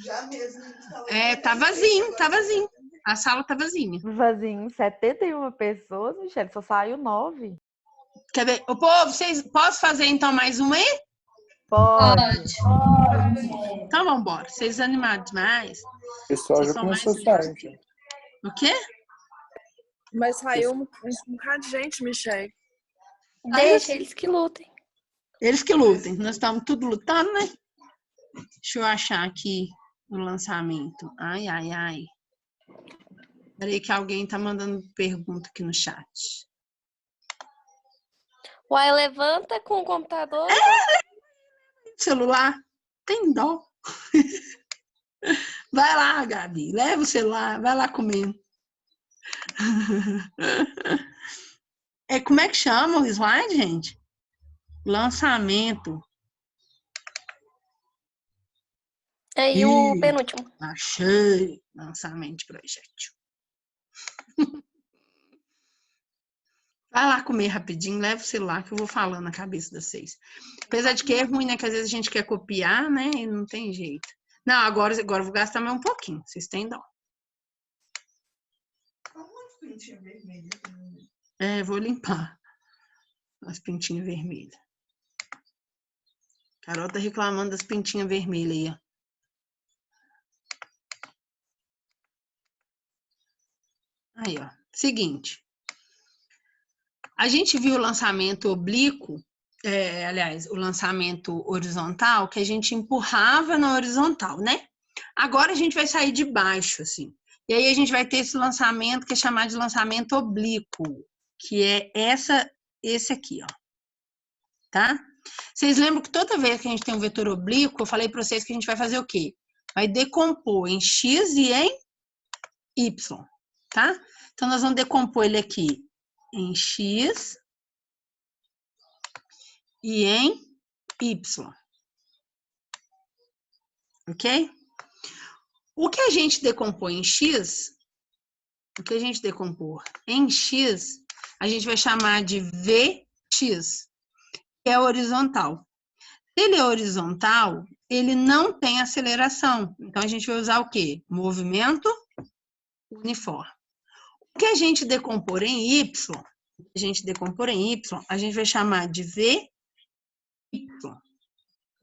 Já mesmo. Tá vazio, tá vazio. A sala tá vazinha. Vazinho, 71 pessoas, Michelle, só saiu 9. Quer ver? Ô, povo, posso fazer então mais uma aí? Pode. Então vamos embora. Vocês animados demais? O pessoal já começou a sair. O quê? Mas saiu um bocado de gente, Michelle. Deixa eles que lutem. Eles que lutem. Nós estamos tudo lutando, né? Deixa eu achar aqui o lançamento. Ai. Peraí que alguém tá mandando pergunta aqui no chat. Uai, levanta com o computador. Celular? Tem dó. Vai lá, Gabi. Leva o celular. Vai lá comer. Como é que chama o slide, gente? Lançamento. E o penúltimo. Achei. Lançamento de projétil. Vai lá comer rapidinho, leva o celular que eu vou falando na cabeça de vocês. Apesar de que é ruim, né? Que às vezes a gente quer copiar, né? E não tem jeito. Não, agora eu vou gastar mais um pouquinho. Vocês têm dó. Vou limpar as pintinhas vermelhas. Carol tá reclamando das pintinhas vermelhas aí, ó. Aí, ó. Seguinte. A gente viu o lançamento oblíquo, aliás, o lançamento horizontal, que a gente empurrava na horizontal, né? Agora a gente vai sair de baixo, assim. E aí a gente vai ter esse lançamento que é chamado de lançamento oblíquo, que é esse aqui, ó. Tá? Vocês lembram que toda vez que a gente tem um vetor oblíquo, eu falei para vocês que a gente vai fazer o quê? Vai decompor em x e em y, tá? Então, nós vamos decompor ele aqui em x e em y. Ok? O que a gente decompor em x, a gente vai chamar de Vx, que é horizontal. Se ele é horizontal, ele não tem aceleração. Então, a gente vai usar o quê? Movimento uniforme. O que a gente decompor em y, a gente vai chamar de Vy,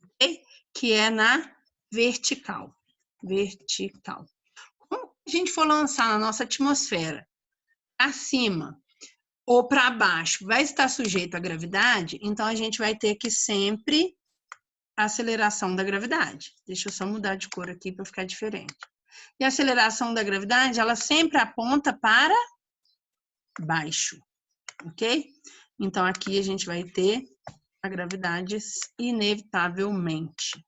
okay? Que é na vertical. a gente for lançar na nossa atmosfera para cima ou para baixo, vai estar sujeito à gravidade, então a gente vai ter que sempre a aceleração da gravidade. Deixa eu só mudar de cor aqui para ficar diferente. E a aceleração da gravidade, ela sempre aponta para baixo, ok? Então, aqui a gente vai ter a gravidade inevitavelmente.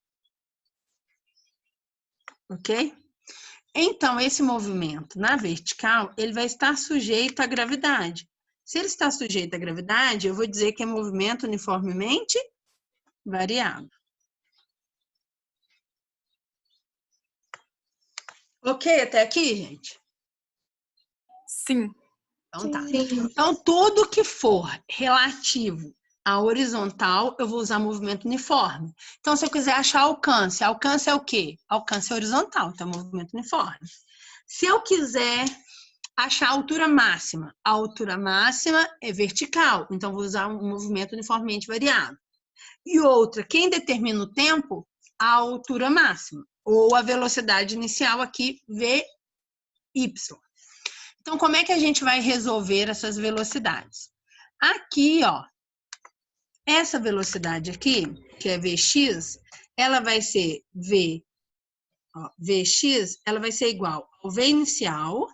Ok? Então, esse movimento na vertical, ele vai estar sujeito à gravidade. Se ele está sujeito à gravidade, eu vou dizer que é movimento uniformemente variado. Ok até aqui, gente? Sim. Então tá. Então, tudo que for relativo à horizontal, eu vou usar movimento uniforme. Então, se eu quiser achar alcance, alcance é o quê? Alcance é horizontal, então é movimento uniforme. Se eu quiser achar a altura máxima é vertical, então vou usar um movimento uniformemente variado. E outra, quem determina o tempo? A altura máxima, ou a velocidade inicial aqui, VY. Então, como é que a gente vai resolver essas velocidades? Aqui, ó, essa velocidade aqui, que é Vx, ela vai ser Vx, ela vai ser igual ao V inicial,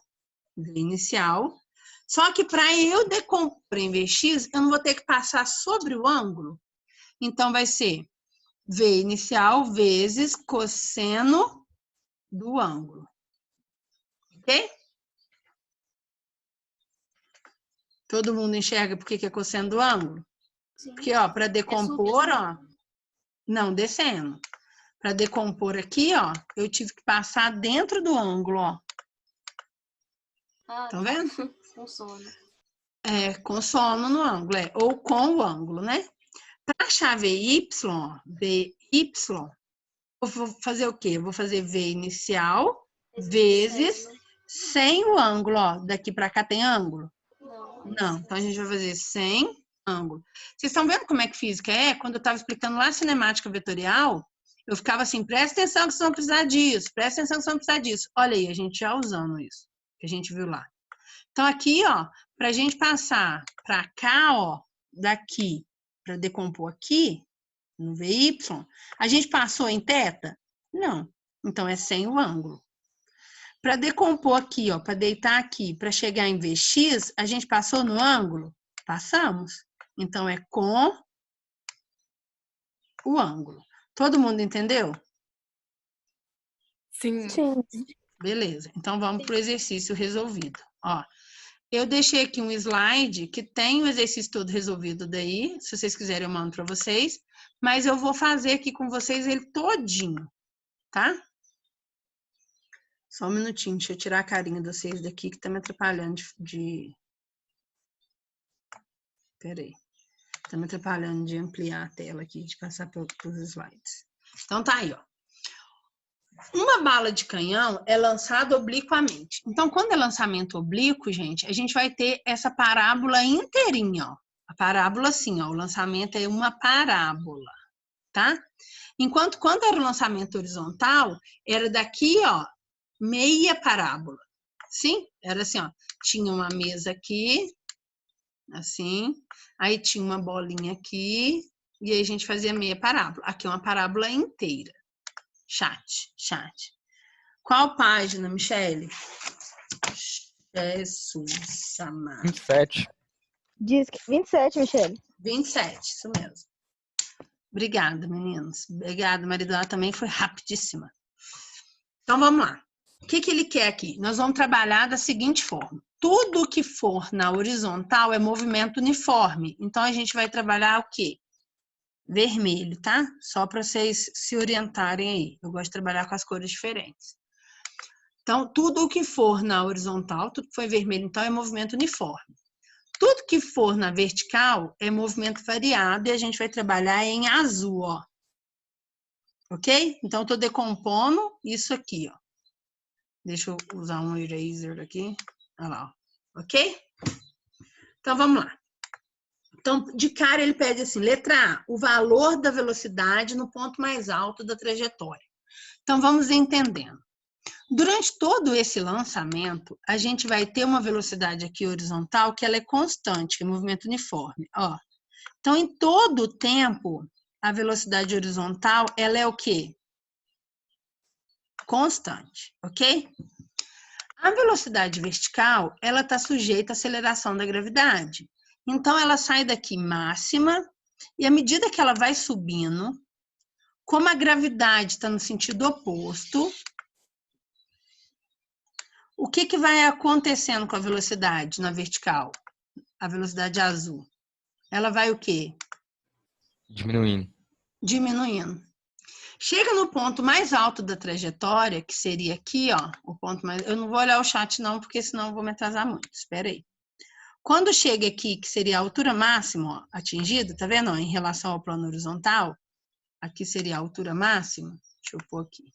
só que para eu decompor em Vx, eu não vou ter que passar sobre o ângulo. Então, vai ser V inicial vezes cosseno do ângulo. Ok? Todo mundo enxerga por que é cosseno do ângulo? Sim. Porque, ó, para decompor, ó, não, descendo. Para decompor aqui, ó, eu tive que passar dentro do ângulo, ó. Ah, Estão vendo? com sono. É, com sono no ângulo, ou com o ângulo, né? Para achar VY, eu vou fazer o quê? Eu vou fazer V inicial vezes sem o ângulo, ó. Daqui para cá tem ângulo? Não. Então, a gente vai fazer sem ângulo. Vocês estão vendo como é que física é? Quando eu estava explicando lá a cinemática vetorial, eu ficava assim, presta atenção que vocês vão precisar disso, presta atenção que vocês vão precisar disso. Olha aí, a gente já usando isso, que a gente viu lá. Então, aqui, ó, para a gente passar para cá, ó, daqui, para decompor aqui, no VY, a gente passou em θ? Não. Então, é sem o ângulo. Para decompor aqui, ó, para deitar aqui, para chegar em Vx, a gente passou no ângulo? Passamos. Então, é com o ângulo. Todo mundo entendeu? Sim. Beleza. Então, vamos para o exercício resolvido. Ó, eu deixei aqui um slide que tem o exercício todo resolvido daí. Se vocês quiserem, eu mando para vocês. Mas eu vou fazer aqui com vocês ele todinho, tá? Só um minutinho, deixa eu tirar a carinha de vocês daqui que tá me atrapalhando Peraí. Tá me atrapalhando de ampliar a tela aqui, de passar pelos slides. Então tá aí, ó. Uma bala de canhão é lançada obliquamente. Então, quando é lançamento oblíquo, gente, a gente vai ter essa parábola inteirinha, ó. A parábola assim, ó. O lançamento é uma parábola, tá? Enquanto quando era o lançamento horizontal, era daqui, ó, meia parábola. Sim? Era assim, ó. Tinha uma mesa aqui, assim. Aí tinha uma bolinha aqui. E aí a gente fazia meia parábola. Aqui é uma parábola inteira. Chat. Qual página, Michele? Jesus amado. 27. Diz que 27, Michele. 27, isso mesmo. Obrigada, meninos. Obrigada, marido. Ela também foi rapidíssima. Então, vamos lá. O que ele quer aqui? Nós vamos trabalhar da seguinte forma. Tudo que for na horizontal é movimento uniforme. Então, a gente vai trabalhar o quê? Vermelho, tá? Só para vocês se orientarem aí. Eu gosto de trabalhar com as cores diferentes. Então, tudo o que for na horizontal, tudo que for vermelho, então, é movimento uniforme. Tudo que for na vertical é movimento variado e a gente vai trabalhar em azul, ó. Ok? Então, eu tô decompondo isso aqui, ó. Deixa eu usar um eraser aqui. Olha lá, ó. Ok? Então, vamos lá. Então, de cara, ele pede assim, letra A, o valor da velocidade no ponto mais alto da trajetória. Então, vamos entendendo. Durante todo esse lançamento, a gente vai ter uma velocidade aqui horizontal que ela é constante, que é movimento uniforme. Ó. Então, em todo o tempo, a velocidade horizontal, ela é o quê? Constante, ok? A velocidade vertical, ela está sujeita à aceleração da gravidade. Então, ela sai daqui máxima, e à medida que ela vai subindo, como a gravidade está no sentido oposto, o que vai acontecendo com a velocidade na vertical? A velocidade azul. Ela vai o quê? Diminuindo. Diminuindo. Chega no ponto mais alto da trajetória, que seria aqui, ó, o ponto mais... Eu não vou olhar o chat não, porque senão eu vou me atrasar muito. Espera aí. Quando chega aqui, que seria a altura máxima, ó, atingida, tá vendo? Ó, em relação ao plano horizontal, aqui seria a altura máxima. Deixa eu pôr aqui.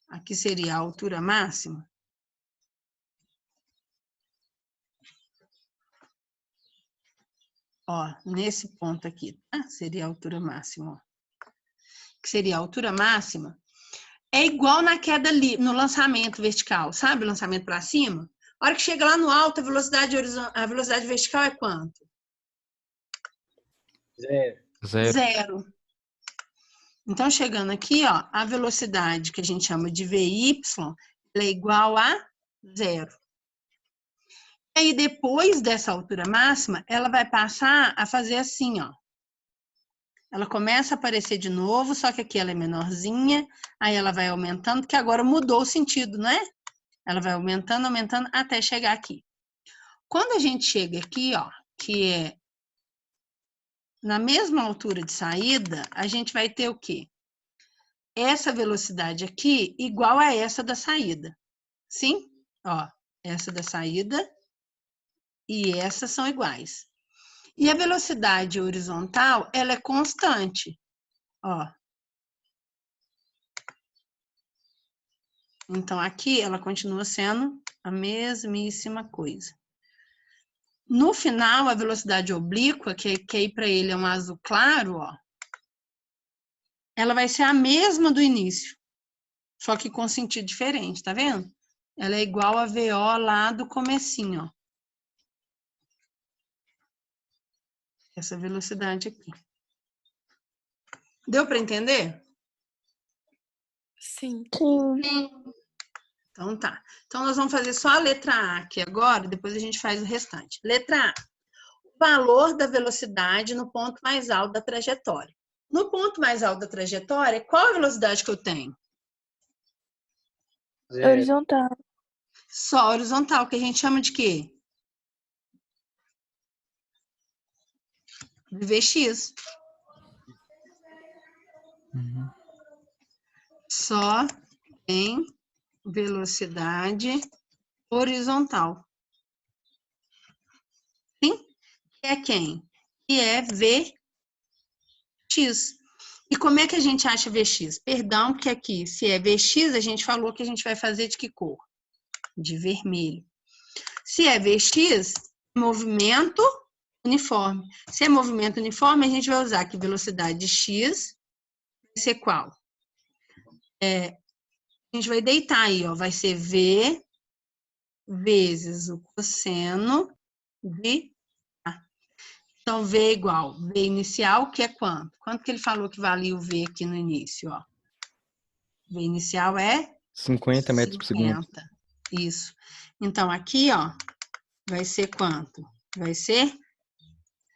Aqui seria a altura máxima. Ó, nesse ponto aqui, tá? Seria a altura máxima, ó. Que seria a altura máxima, é igual na queda ali, no lançamento vertical, sabe? O lançamento para cima. A hora que chega lá no alto, a velocidade vertical é quanto? Zero. Então, chegando aqui, ó, a velocidade que a gente chama de VY, ela é igual a zero. E aí, depois dessa altura máxima, ela vai passar a fazer assim, ó. Ela começa a aparecer de novo, só que aqui ela é menorzinha, aí ela vai aumentando, porque agora mudou o sentido, né? Ela vai aumentando, aumentando, até chegar aqui. Quando a gente chega aqui, ó, que é na mesma altura de saída, a gente vai ter o quê? Essa velocidade aqui igual a essa da saída. Sim? Ó, essa da saída e essas são iguais. E a velocidade horizontal, ela é constante. Ó. Então, aqui ela continua sendo a mesmíssima coisa. No final, a velocidade oblíqua, que aí para ele é um azul claro, ó, ela vai ser a mesma do início, só que com sentido diferente, tá vendo? Ela é igual a VO lá do comecinho, ó. Essa velocidade aqui. Deu para entender? Sim. Então tá. Então nós vamos fazer só a letra A aqui agora, depois a gente faz o restante. Letra A. O valor da velocidade no ponto mais alto da trajetória. No ponto mais alto da trajetória, qual a velocidade que eu tenho? Horizontal. Só horizontal, que a gente chama de quê? Vx. Só tem velocidade horizontal. Sim? Que é quem? Que é Vx. E como é que a gente acha Vx? Perdão, porque aqui, se é Vx, a gente falou que a gente vai fazer de que cor? De vermelho. Se é Vx, movimento uniforme. Se é movimento uniforme, a gente vai usar que velocidade x vai ser qual? A gente vai deitar aí, ó, vai ser V vezes o cosseno de A. Então, V é igual V inicial, que é quanto? Quanto que ele falou que valia o V aqui no início, ó? V inicial é 50 metros por segundo. 50. Isso. Então, aqui, ó, vai ser quanto? Vai ser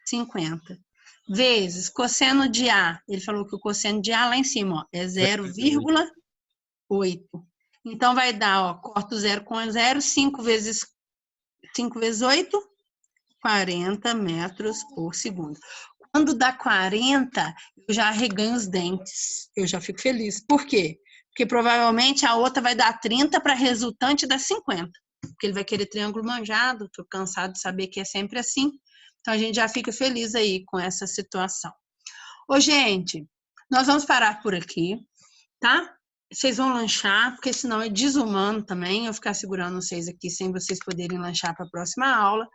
50. Vezes cosseno de A. Ele falou que o cosseno de A lá em cima, ó, é 0,8. Então, vai dar, ó, corto 0 com 0, 5 vezes 8, 40 metros por segundo. Quando dá 40, eu já arreganho os dentes. Eu já fico feliz. Por quê? Porque provavelmente a outra vai dar 30 para a resultante dar 50. Porque ele vai querer triângulo manjado. Estou cansado de saber que é sempre assim. Então, a gente já fica feliz aí com essa situação. Ô, gente, nós vamos parar por aqui, tá? Vocês vão lanchar, porque senão é desumano também eu ficar segurando vocês aqui sem vocês poderem lanchar para a próxima aula.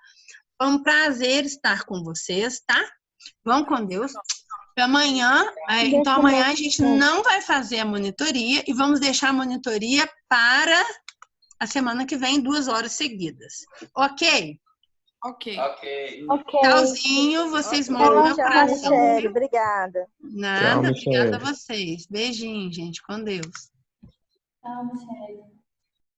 Foi um prazer estar com vocês, tá? Vão com Deus. Amanhã, então amanhã a gente não vai fazer a monitoria e vamos deixar a monitoria para a semana que vem, 2 horas seguidas. Ok? Ok. Tchauzinho, vocês moram meu Tchau, coração. Michele. Obrigada. Nada, Tchau, obrigada a Michele. vocês. Beijinho, gente, com Deus. Tchau, Michele.